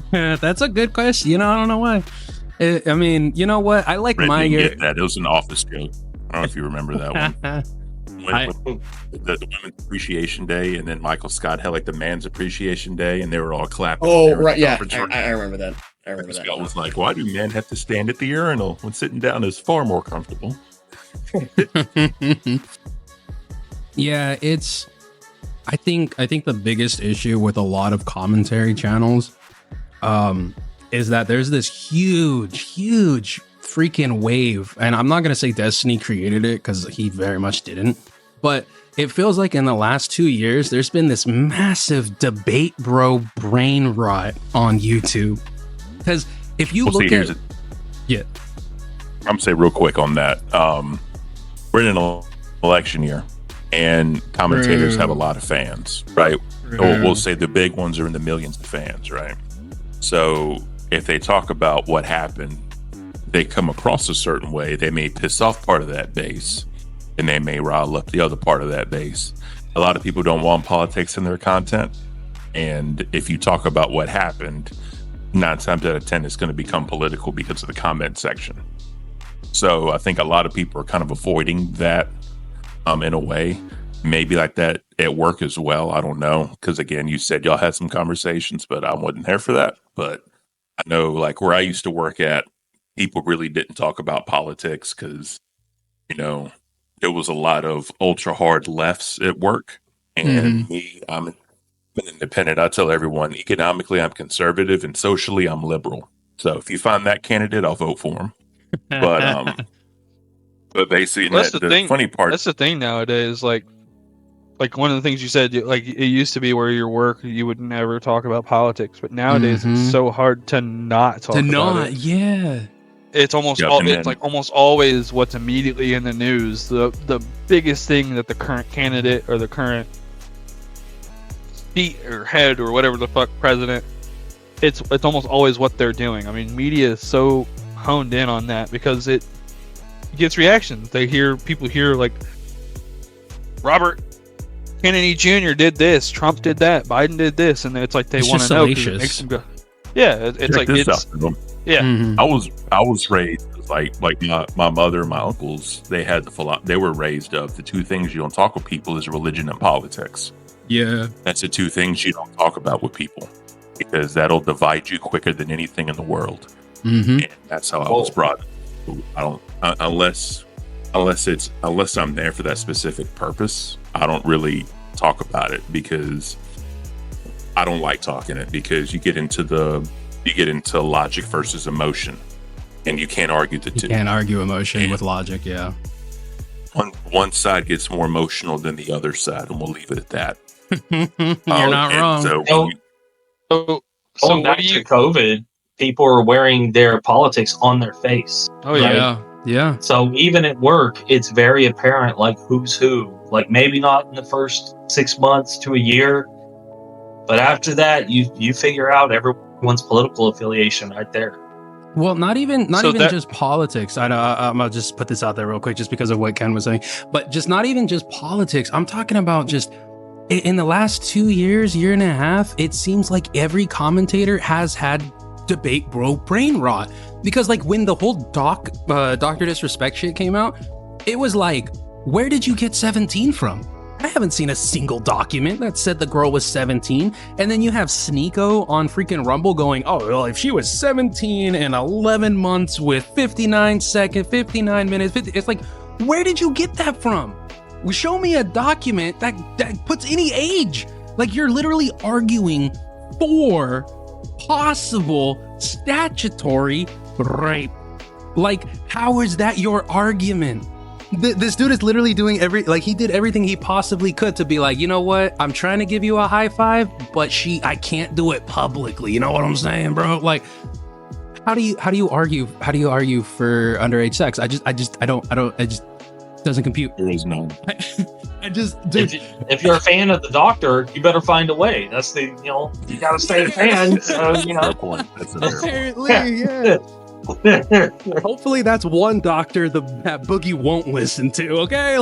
That's a good question. You know, I don't know why. I mean, you know what? I like my get that. It was an office joke. I don't know if you remember that one. When the Women's Appreciation Day, and then Michael Scott had like the Man's Appreciation Day, and they were all clapping. Oh, right. Yeah. I remember that. Scott was like, why do men have to stand at the urinal when sitting down is far more comfortable? Yeah, I think the biggest issue with a lot of commentary channels is that there's this huge freaking wave, and I'm not gonna say Destiny created it, because he very much didn't, but it feels like in the last 2 years there's been this massive debate brain rot on YouTube. Because if you look at Yeah. I'm gonna say real quick on that. We're in an election year, and commentators have a lot of fans, right? We'll say the big ones are in the millions of fans, right? So if they talk about what happened, they come across a certain way, they may piss off part of that base, and they may rile up the other part of that base. A lot of people don't want politics in their content, and if you talk about what happened, 9 times out of 10 it's going to become political because of the comment section. So I think a lot of people are kind of avoiding that in a way. Maybe like that at work as well. I don't know, because again, you said y'all had some conversations, but I wasn't there for that. But I know, like where I used to work at, people really didn't talk about politics because, you know, there was a lot of ultra hard lefts at work. And me, I'm an independent. I tell everyone, economically, I'm conservative, and socially, I'm liberal. So if you find that candidate, I'll vote for him. But basically, Well, that's the thing. Funny part. That's the thing nowadays. Like one of the things you said, like it used to be where your work, you would never talk about politics, but nowadays it's so hard to not talk about it. Yeah. It's almost it's like almost always what's immediately in the news. The biggest thing that the current candidate or the current seat or head or whatever the fuck president, it's almost always what they're doing. I mean, media is so honed in on that because it gets reactions. People hear like Robert Kennedy Jr. did this, Trump did that, Biden did this, and it's like they want to know because it makes them go. Yeah, it's like it's yeah. I was raised like my mother and my uncles. They had they were raised of the two things you don't talk with people is religion and politics. Yeah, that's the two things you don't talk about with people because that'll divide you quicker than anything in the world. And that's how I was brought up. I don't unless I'm there for that specific purpose. I don't really talk about it because I don't like talking it because you get into logic versus emotion, and you can't argue the two. You can't argue emotion with logic. Yeah, one side gets more emotional than the other side, and we'll leave it at that. You're not wrong. So back to COVID, people are wearing their politics on their face. Oh yeah. Right? Yeah. So even at work, it's very apparent, like who's who. Like maybe not in the first 6 months to a year, but after that, you figure out everyone's political affiliation right there. Well, not even just politics. I'm gonna just put this out there real quick, just because of what Ken was saying. But just not even just politics. I'm talking about just in the last 2 years, year and a half. It seems like every commentator has had debate brain rot, because like when the whole Dr. Disrespect shit came out, it was like, where did you get 17 from? I haven't seen a single document that said the girl was 17. And then you have Sneeko on freaking Rumble going, oh, well, if she was 17 and 11 months with 59 minutes, it's like, where did you get that from? Show me a document that puts any age. Like, you're literally arguing for possible statutory rape. Like, how is that your argument? This dude is literally doing he did everything he possibly could to be like, you know what? I'm trying to give you a high five, but I can't do it publicly. You know what I'm saying, bro? Like, how do you argue for underage sex? It just doesn't compute. There is none. Dude. If you're a fan of the Doctor, you better find a way. That's you gotta stay a fan. So, That's apparently, yeah. Hopefully that's one doctor that Boogie won't listen to, okay?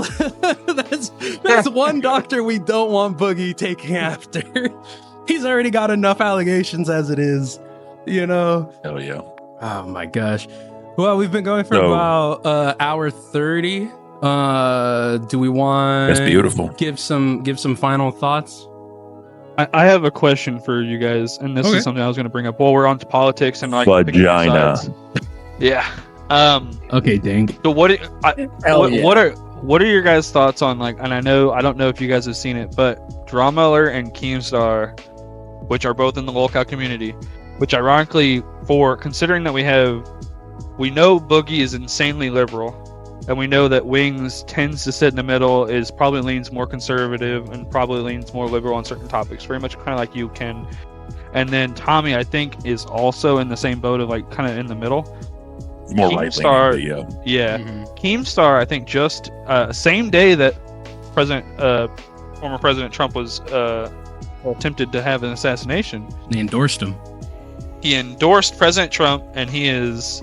that's one doctor we don't want Boogie taking after. He's already got enough allegations as it is, Hell yeah. Oh my gosh. Well, we've been going for about hour 30. Do we want That's beautiful. Give some final thoughts? I have a question for you guys, and this is something I was going to bring up while we're on to politics and like vagina. Yeah. Okay, dang. So what are your guys' thoughts on, like? And I don't know if you guys have seen it, but Drummeller and Keemstar, which are both in the lolcow community, which ironically, considering that we know Boogie is insanely liberal. And we know that Wings tends to sit in the middle, probably leans more conservative and probably leans more liberal on certain topics, very much kind of like you, Ken. And then Tommy, I think, is also in the same boat of like kind of in the middle. more right Keemstar, leaning. yeah. Mhm. Keemstar, I think just same day that former President Trump was attempted to have an assassination, They endorsed him. he endorsed President Trump, and he is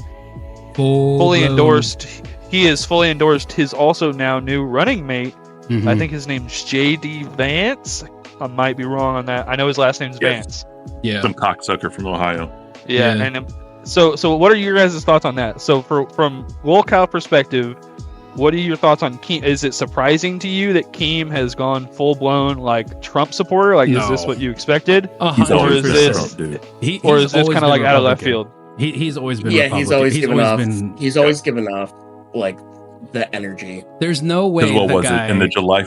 Full fully blown. endorsed. He is fully endorsed his also now new running mate. Mhm. I think his name's J.D. Vance. I might be wrong on that. I know his last name's Yes. Vance. Yeah. Some cocksucker from Ohio. Yeah, Yeah. and so what are your guys' thoughts on that? So from locale perspective, what are your thoughts on Keem? Is it surprising to you that Keem has gone full blown like Trump supporter? Like, is this No. what you expected? He's always been a 100%. Trump dude. Or is this kind of like out of left field? He's always been. Yeah, Republican. he's always given off. been. He's always given off like the energy. There's no way. Because what the was guy, it in the July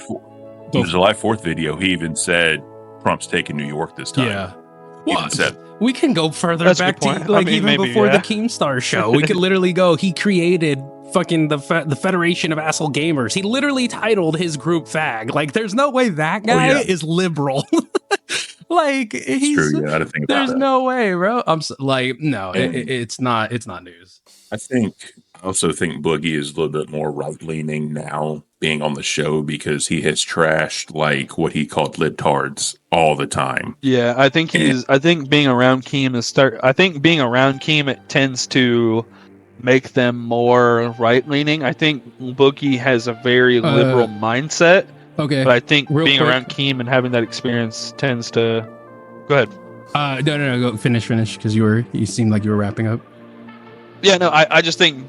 4th video? He even said Trump's taking New York this time. Yeah. He Well, even said, we can go further That's a back good to point. like I mean, even maybe, before yeah. the Keemstar show. We could literally go. He created fucking the Federation of Asshole Gamers. He literally titled his group "Fag." Like, there's no way that guy yeah. is liberal. Like, he's true. Yeah, I didn't think about there's that. no way, bro. Like, no, And- it's not. It's not news. I also think Boogie is a little bit more right leaning now, being on the show, because he has trashed like what he called libtards all the time. Yeah, I think he's. I think being around Keem I think being around Keem, it tends to make them more right leaning. I think Boogie has a very liberal mindset, Okay. but I think real being quick. around Keem and having that experience tends to. Go ahead. No. Go finish because you seemed like you were wrapping up. Yeah, no, I just think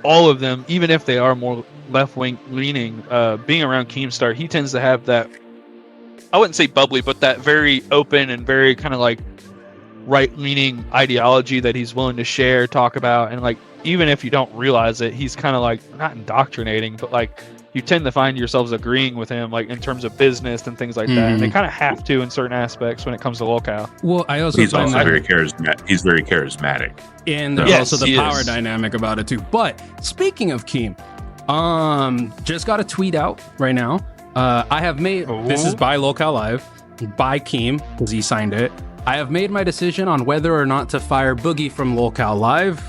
all of them, even if they are more left wing leaning, being around Keemstar, he tends to have that. I wouldn't say bubbly, but that very open and very kind of like right-leaning ideology that he's willing to share, talk about, and like even if you don't realize it, he's kind of like not indoctrinating, but like you tend to find yourselves agreeing with him, like in terms of business and things like that. And they kind of have to in certain aspects when it comes to locale. Well, I also He's find also that, very charismatic. He's very charismatic. and there's Yes, also the he power is. dynamic about it too. But speaking of Keem, just got a tweet out right now. I have made this is by Locale Live, by Keem because he signed it. I have made my decision on whether or not to fire Boogie from Locale Live,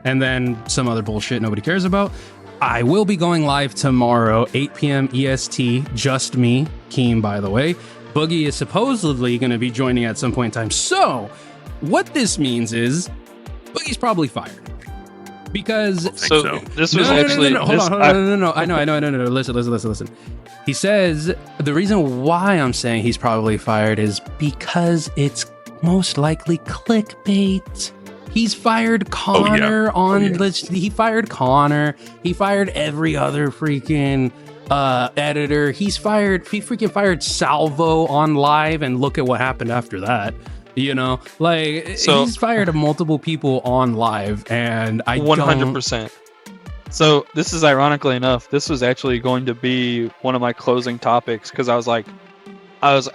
and then some other bullshit nobody cares about. I will be going live tomorrow, 8 p.m. EST. Just me, Keem, by the way. Boogie is supposedly going to be joining at some point in time. So, what this means is Boogie's probably fired because So, so. this was actually no. Hold on. No. I know. Listen. He says the reason why I'm saying he's probably fired is because it's most likely clickbait. He's fired Connor he fired Connor. He fired every other freaking editor. He freaking fired Salvo on live, and look at what happened after that. You know, like So- he's fired multiple people on live, and I 100%. So this is ironically enough, this was actually going to be one of my closing topics because I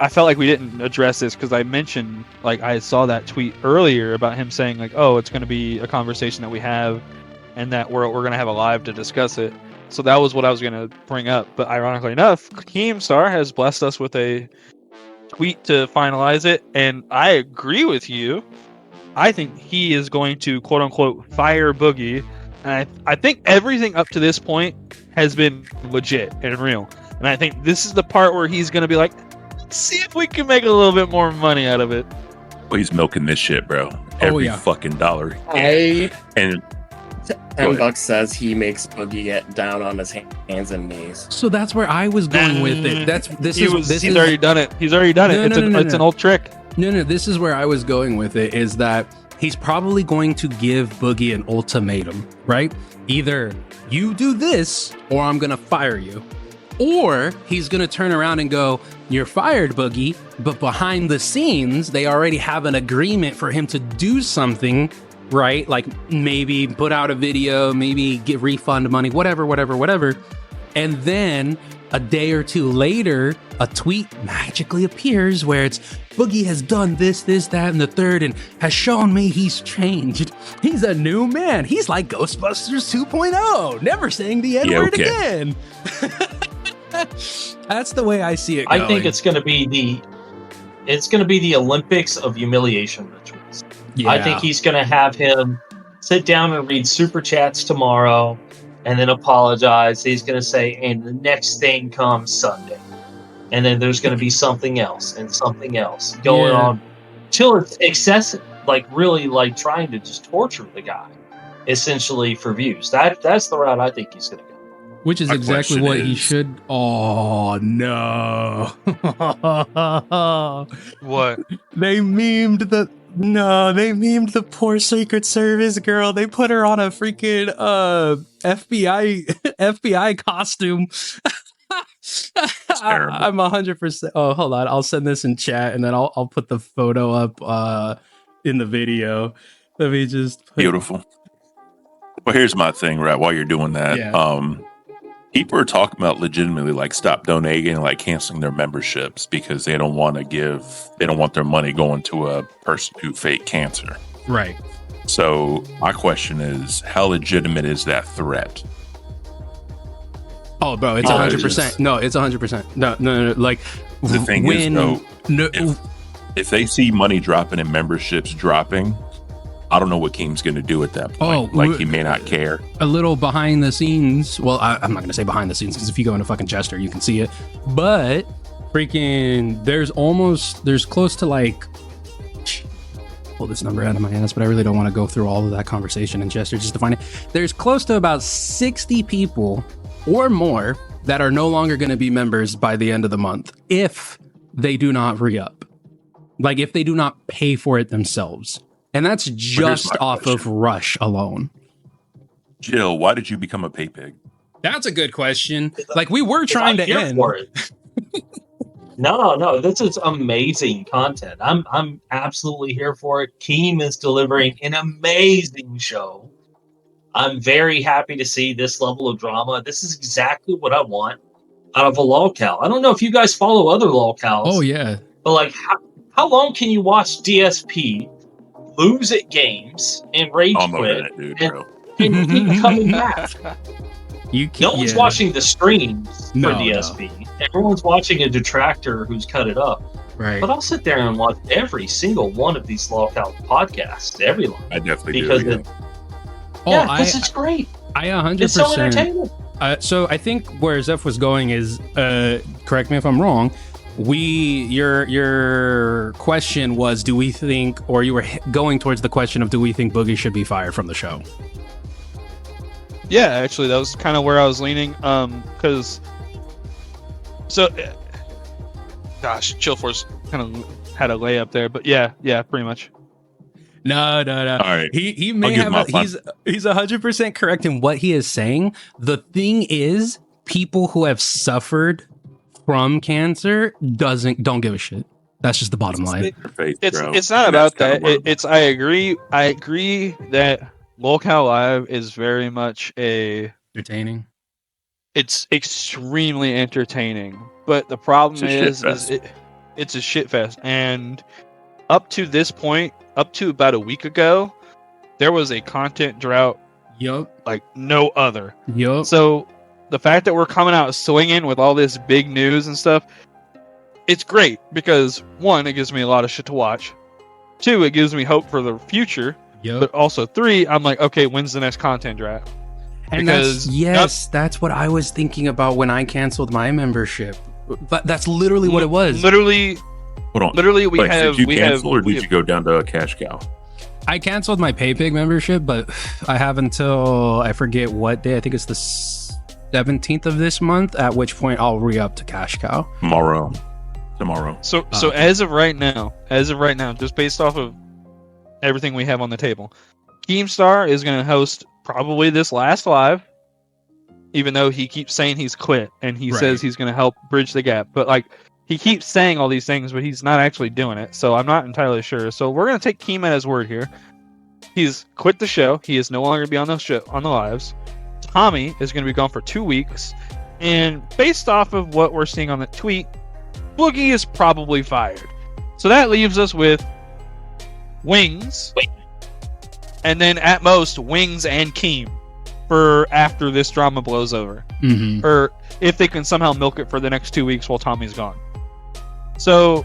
felt like we didn't address this because I mentioned, like, I saw that tweet earlier about him saying like, oh, it's going to be a conversation that we have and that we're going to have a live to discuss it. So that was what I was going to bring up. But ironically enough, Keemstar has blessed us with a tweet to finalize it. And I agree with you. I think he is going to quote unquote fire Boogie. And I think everything up to this point has been legit and real. And I think this is the part where he's going to be like, let's see if we can make a little bit more money out of it. Well, he's milking this shit, bro. Every yeah. fucking dollar. I And $10 says he makes Boogie get down on his hands and knees. So that's where I was going with it. He's already done it. He's already done it. It's an old trick. No, this is where I was going with it, is that he's probably going to give Boogie an ultimatum, right? Either you do this or I'm going to fire you. Or he's going to turn around and go, you're fired, Boogie, but behind the scenes, they already have an agreement for him to do something, right? Like maybe put out a video, maybe get refund money, whatever. And then a day or two later, a tweet magically appears where it's Boogie has done this, that, and the third, and has shown me he's changed. He's a new man. He's like Ghostbusters 2.0, never saying the N-word again. That's the way I see it going. I think it's going to be the Olympics of humiliation rituals. Yeah. I think he's going to have him sit down and read super chats tomorrow, and then apologize. He's going to say, and the next thing comes Sunday. And then there's going to be something else and something else going on till it's excessive, like really like trying to just torture the guy, essentially for views. That's the route I think he's going to go. Which is exactly what he should. Oh no! What? They memed the poor Secret Service girl. They put her on a freaking FBI costume. I'm 100%. Oh, hold on. I'll send this in chat, and then I'll put the photo up in the video. Let me just beautiful. Well, here's my thing, right? While you're doing that, people are talking about legitimately like stop donating and like canceling their memberships because they don't want their money going to a person who faked cancer. Right. So my question is, how legitimate is that threat? Oh, bro, it's 100%. No, it's 100%. No. Like, the thing is, though, if they see money dropping and memberships dropping, I don't know what Keem's going to do at that point. Like, he may not care. A little behind the scenes. Well, I'm not going to say behind the scenes because if you go into fucking Jester, you can see it. But freaking, there's close to like, pull this number out of my ass, but I really don't want to go through all of that conversation in Jester just to find it. There's close to about 60 people or more that are no longer going to be members by the end of the month if they do not re-up. Like, if they do not pay for it themselves. And that's just off of Rush alone. Jill, why did you become a pay pig? That's a good question. Like, we were trying to end. For it. No, this is amazing content. I'm absolutely here for it. Keem is delivering an amazing show. I'm very happy to see this level of drama. This is exactly what I want out of a lolcal. I don't know if you guys follow other lolcals. Oh, yeah. But, like, how long can you watch DSP lose at games and rage quit and keep coming back? No one's watching the streams for DSP. No. Everyone's watching a detractor who's cut it up. Right. But I'll sit there and watch every single one of these lolcal podcasts, every one. I definitely do. This is great. I 100%. It's so entertaining. So I think where Zeph was going is, correct me if I'm wrong, your question was, do we think, or you were going towards the question of, do we think Boogie should be fired from the show? Yeah, actually, that was kind of where I was leaning. Because, ChillForce kind of had a layup there, but yeah, pretty much. No. All right. He may have. He's 100% correct in what he is saying. The thing is, people who have suffered from cancer don't give a shit. That's just the bottom line. It's not about that. I agree that Lolcal Live is very much entertaining. It's extremely entertaining, but the problem is it's a shit fest. And up to this point, up to about a week ago, there was a content drought. Yup. Like no other. Yup. So the fact that we're coming out swinging with all this big news and stuff, it's great because, one, it gives me a lot of shit to watch. Two, it gives me hope for the future. Yep. But also, three, I'm like, okay, when's the next content draft? And that's what I was thinking about when I canceled my membership. But that's literally what it was. Literally, hold on. Literally, did you cancel or did you go down to a cash cow? I canceled my PayPig membership, but I have until, I forget what day. I think it's the 17th of this month, at which point I'll re-up to cash cow. Tomorrow. So as of right now, just based off of everything we have on the table, Keemstar is going to host probably this last live, even though he keeps saying he's quit and he says he's going to help bridge the gap. But like, he keeps saying all these things, but he's not actually doing it. So I'm not entirely sure. So we're going to take Keem at his word here. He's quit the show. He is no longer going to be on the lives. Tommy is going to be gone for 2 weeks. And based off of what we're seeing on the tweet, Boogie is probably fired. So that leaves us with Wings. And then at most, Wings and Keem for after this drama blows over. Mm-hmm. Or if they can somehow milk it for the next 2 weeks while Tommy's gone. So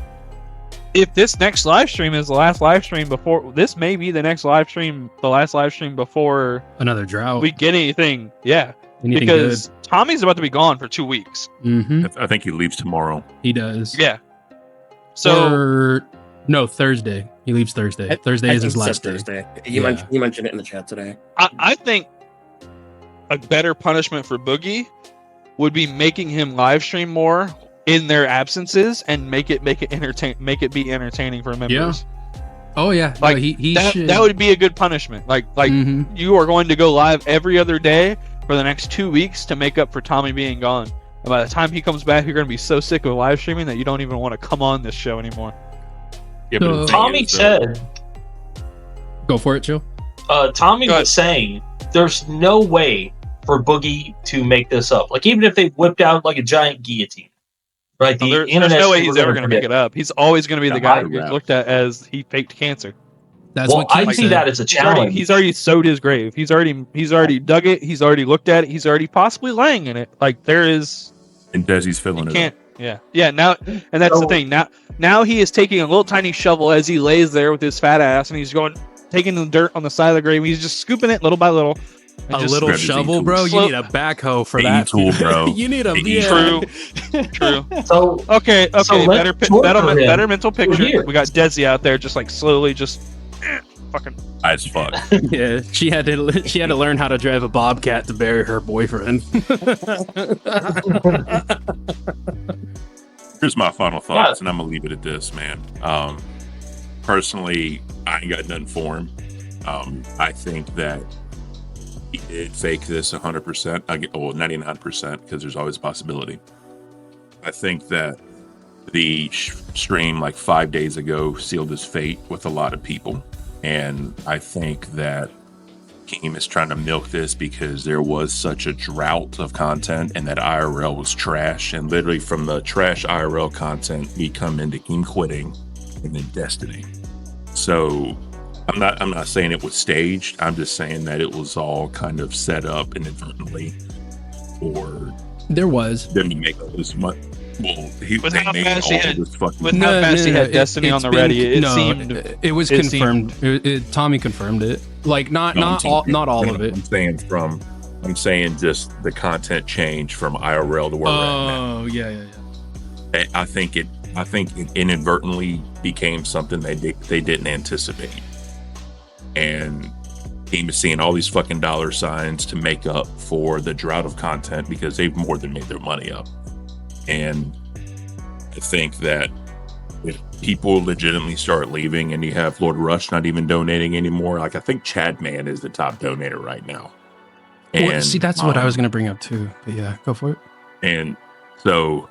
if this next live stream is the last live stream before, this may be the next live stream, the last live stream before Another drought. we get anything. Yeah, Anything because Tommy's about to be gone for 2 weeks. Mm-hmm. I think he leaves tomorrow. He does. Yeah. So no, Thursday. He leaves Thursday. Thursday is his last day. Thursday. He mentioned it in the chat today. I think a better punishment for Boogie would be making him live stream more in their absences and make it be entertaining for members. Oh yeah. Like no, he that, should. that would be a good punishment. Like you are going to go live every other day for the next 2 weeks to make up for Tommy being gone. And by the time he comes back, you're going to be so sick of live streaming that you don't even want to come on this show anymore. Yeah, but the thing Tommy is, said, Go for it, Chill. Tommy was saying, there's no way for Boogie to make this up. Like, even if they whipped out like a giant guillotine, right? No, there's no way he's ever going to make it up. He's always going to be the guy who gets looked at as he faked cancer. That's Well, what Keith I see said. that as a challenge. He's already sowed his grave. He's already dug it. He's already looked at it. He's already possibly laying in it. Like there is. and Desi's filling You it can't. up. Yeah. Now, and that's the thing. Now he is taking a little tiny shovel as he lays there with his fat ass, and he's taking the dirt on the side of the grave. He's just scooping it little by little. A little grab his shovel, E-tool. bro. You need a backhoe for The that. E-tool, bro. You need a The True. So Okay. So let's torture him Better mental picture. here. We got Desi out there, just like slowly, just fucking. High as fuck. Yeah, she had to learn how to drive a bobcat to bury her boyfriend. Here's my final thoughts, and I'm gonna leave it at this, man. Personally, I ain't got nothing for him. I think that he did fake this 100%. 99%, because there's always a possibility. I think that the stream like 5 days ago sealed his fate with a lot of people, and I think that Keem is trying to milk this because there was such a drought of content and that IRL was trash. And literally from the trash IRL content, we come into Keem quitting and then Destiny. So I'm not saying it was staged. I'm just saying that it was all kind of set up inadvertently for There was. them to make all this money. Well, With they how made fast he all had- this fucking with how fast he had Destiny on the ready, it seemed. it was it confirmed. Tommy confirmed it. Like not all of it. I'm saying just the content change from IRL to where we're at now. Oh yeah. I think it inadvertently became something they didn't anticipate, and Team is seeing all these fucking dollar signs to make up for the drought of content because they've more than made their money up. And I think that if people legitimately start leaving and you have Lord Rush not even donating anymore, like I think Chad Man is the top donator right now. And Well, see, that's what I was gonna bring up too. But yeah, go for it. And so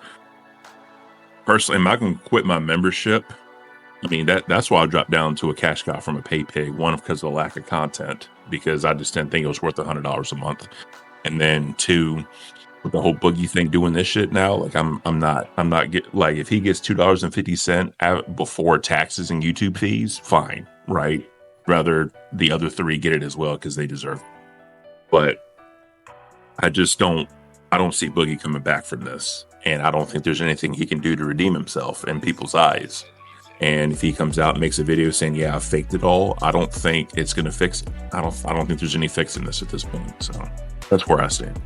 personally, am I going to quit my membership? I mean, that's why I dropped down to a cash cow from a pay pig. One, because of the lack of content, because I just didn't think it was worth $100 a month. And then two, with the whole Boogie thing doing this shit now, like I'm not like, if he gets $2.50 out before taxes and YouTube fees, fine, right? Rather the other three get it as well because they deserve it. But I don't see Boogie coming back from this. And I don't think there's anything he can do to redeem himself in people's eyes. And if he comes out and makes a video saying, yeah, I faked it all, I don't think it's going to fix it. I don't think there's any fixing this at this point. So that's where I stand.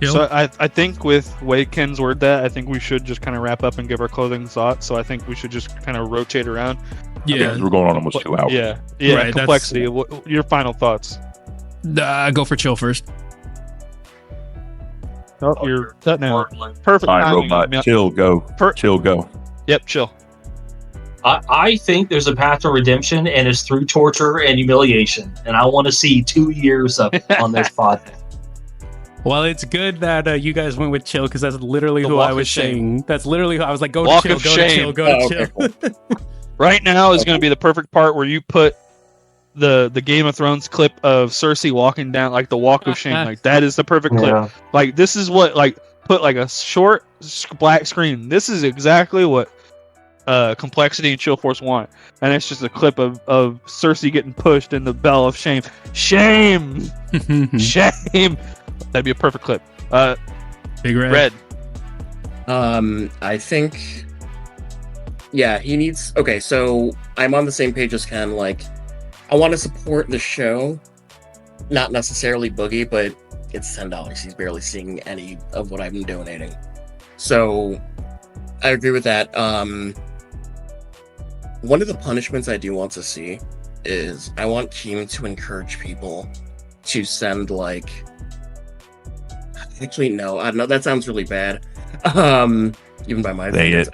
So I think with way Ken's word that, I think we should just kind of wrap up and give our closing thoughts. So I think we should just kind of rotate around. Yeah. We're going on almost 2 hours. Yeah. Right, Complexity. Your final thoughts. Go for Chill first. Oh, you're that now. Perfect. All right, timing. Robot. Yeah. Chill, go. Chill, go. Yep, chill. I think there's a path to redemption, and it's through torture and humiliation. And I want to see 2 years of on this pod. Well, it's good that you guys went with Chill because that's literally The who walk I was of shame. saying. That's literally who I was like, go Walk to Chill, of go shame. to Chill, go to Oh, Chill. okay, Right now is going to be the perfect part where you put the Game of Thrones clip of Cersei walking down, like the walk of shame. Like that is the perfect clip. Yeah. Like this is what, like, put like a short black screen. This is exactly what Complexity and ChillForce want, and it's just a clip of Cersei getting pushed in the bell of shame. Shame. That'd be a perfect clip. Big Red. Red. I think Yeah, he needs. Okay, so I'm on the same page as Ken. Like, I want to support the show, not necessarily Boogie, but it's $10. He's barely seeing any of what I've been donating. So I agree with that. One of the punishments I do want to see is I want Keem to encourage people to send like. Actually, no, I know that sounds really bad. Even by my standards.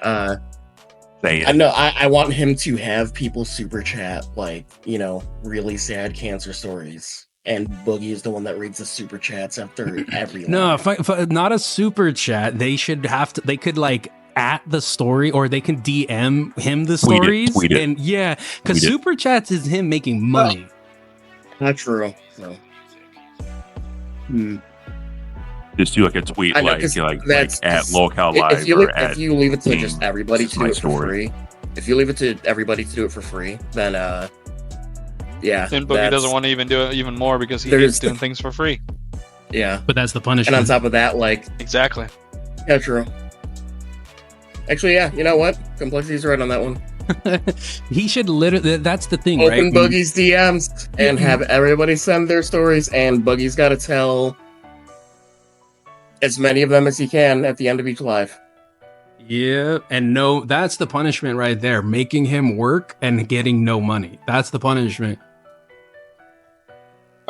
I know I want him to have people super chat like, you know, really sad cancer stories. And Boogie is the one that reads the super chats after every No, not a super chat. They should have to. They could like at the story, or they can DM him the stories. Tweet it. And yeah, because super chats is him making money. Not true. No. Just do like a tweet, know, like at Locale Live. If you leave it to just everybody to do it for free, if you leave it to everybody to do it for free, then yeah. Then Boogie doesn't want to even do it even more because he hates doing things for free. Yeah, but that's the punishment. And on top of that, like exactly. Yeah, true. Actually, yeah. You know what? Complexity's right on that one. He should literally. That's the thing, Open right? Boogie's DMs and have everybody send their stories, and Boogie's got to tell as many of them as he can at the end of each live. Yeah, and no, that's the punishment right there. Making him work and getting no money. That's the punishment.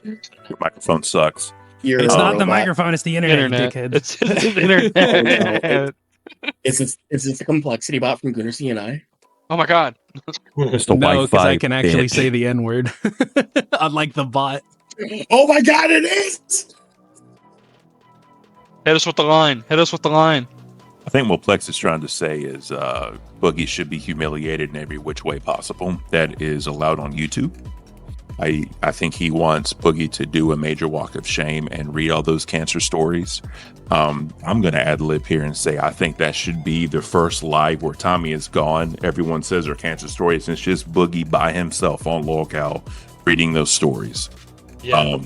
Your microphone sucks. It's not the microphone, it's the internet. Dickhead. It's the internet. Is this the Complexity bot from Gunnar C&I? Oh my god. No, because I can actually say the N-word. Unlike the bot. Oh my god, it is! Hit us with the line. I think what Plex is trying to say is Boogie should be humiliated in every which way possible that is allowed on YouTube. I think he wants Boogie to do a major walk of shame and read all those cancer stories. I'm going to ad lib here and say I think that should be the first live where Tommy is gone. Everyone says their cancer stories, and it's just Boogie by himself on Locale reading those stories. Yeah.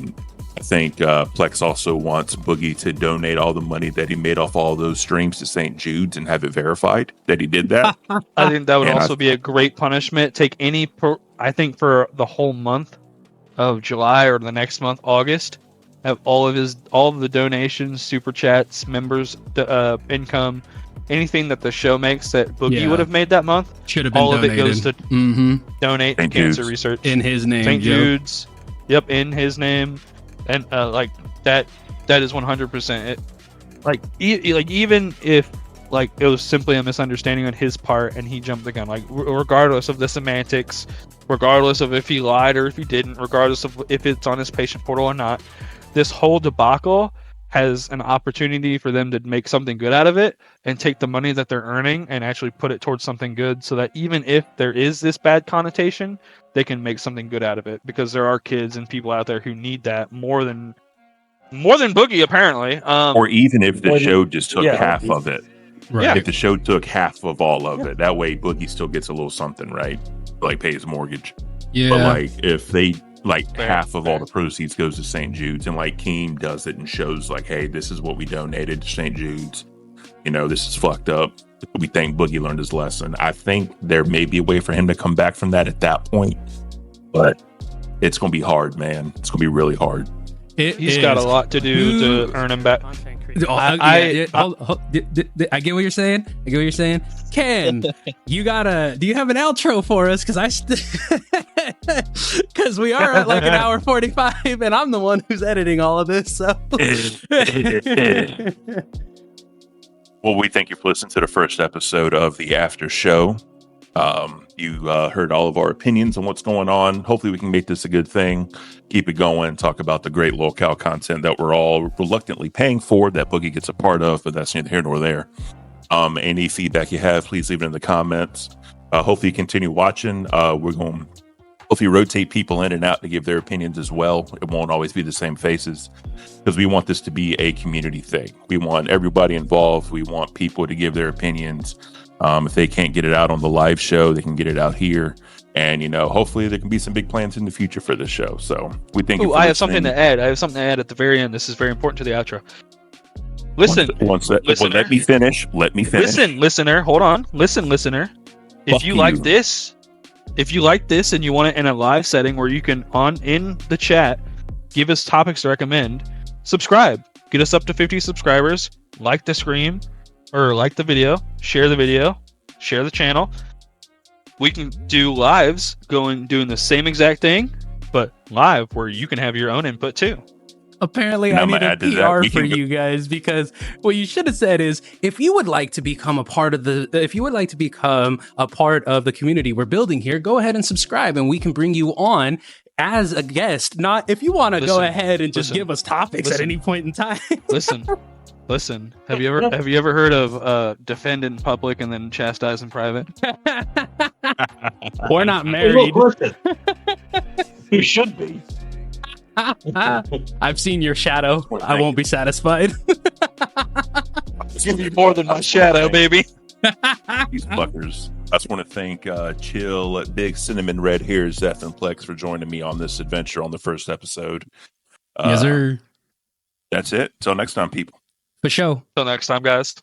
I think Plex also wants Boogie to donate all the money that he made off all those streams to St. Jude's and have it verified that he did that. I think that would also be a great punishment. Take I think for the whole month of July or the next month, August, have all of the donations, super chats, members, income, anything that the show makes that Boogie would have made that month. Should have been all donated. of it goes to donate to cancer research in his name. St. Jude's. Yep, in his name. And like that is 100% it. Like even if like it was simply a misunderstanding on his part and he jumped the gun, like regardless of the semantics, regardless of if he lied or if he didn't, regardless of if it's on his patient portal or not, this whole debacle has an opportunity for them to make something good out of it and take the money that they're earning and actually put it towards something good, so that even if there is this bad connotation, they can make something good out of it, because there are kids and people out there who need that more than Boogie apparently. Or even if the show just took half of it. Right. Yeah. If the show took half of all of it, that way Boogie still gets a little something, right? Like pay his mortgage. Yeah. But like if they half of all the proceeds goes to St. Jude's, and like Keem does it and shows like, hey, this is what we donated to St. Jude's. You know, this is fucked up. We think Boogie learned his lesson. I think there may be a way for him to come back from that at that point, but it's going to be hard, man. It's going to be really hard. He's got a lot to do to earn him back. I get what you're saying. Ken, do you have an outro for us? Because we are at like an hour 45 and I'm the one who's editing all of this. So well, we thank you for listening to the first episode of the After Show. You heard all of our opinions on what's going on. Hopefully we can make this a good thing, keep it going, talk about the great Locale content that we're all reluctantly paying for, that Boogie gets a part of, but that's neither here nor there. Any feedback you have, please leave it in the comments. Hopefully you continue watching. We're going to hopefully rotate people in and out to give their opinions as well. It won't always be the same faces, because we want this to be a community thing. We want everybody involved. We want people to give their opinions. If they can't get it out on the live show, they can get it out here. And, you know, hopefully there can be some big plans in the future for this show. So we think. I have something to add. at the very end. This is very important to the outro. Listen. Let me finish. Listen, listener. Hold on. Listen, listener. If you like this, and you want it in a live setting where you can in the chat give us topics to recommend, subscribe. Get us up to 50 subscribers. Like the stream or like the video. Share the channel. We can do lives doing the same exact thing, but live where you can have your own input too. Apparently, I need a PR for you guys, because what you should have said is, if you would like to become a part of the community we're building here, go ahead and subscribe, and we can bring you on as a guest. Not if you want to go ahead and just give us topics at any point in time. Listen. Have you ever heard of defend in public and then chastise in private? We're not married. You should be. I've seen your shadow. I won't be satisfied. It's gonna be more than my shadow, baby. These fuckers. I just want to thank Chill, Big Cinnamon Red here, Zeph and Plex for joining me on this adventure on the first episode. Yes, sir. That's it. Till next time, people. For sure. Till next time, guys.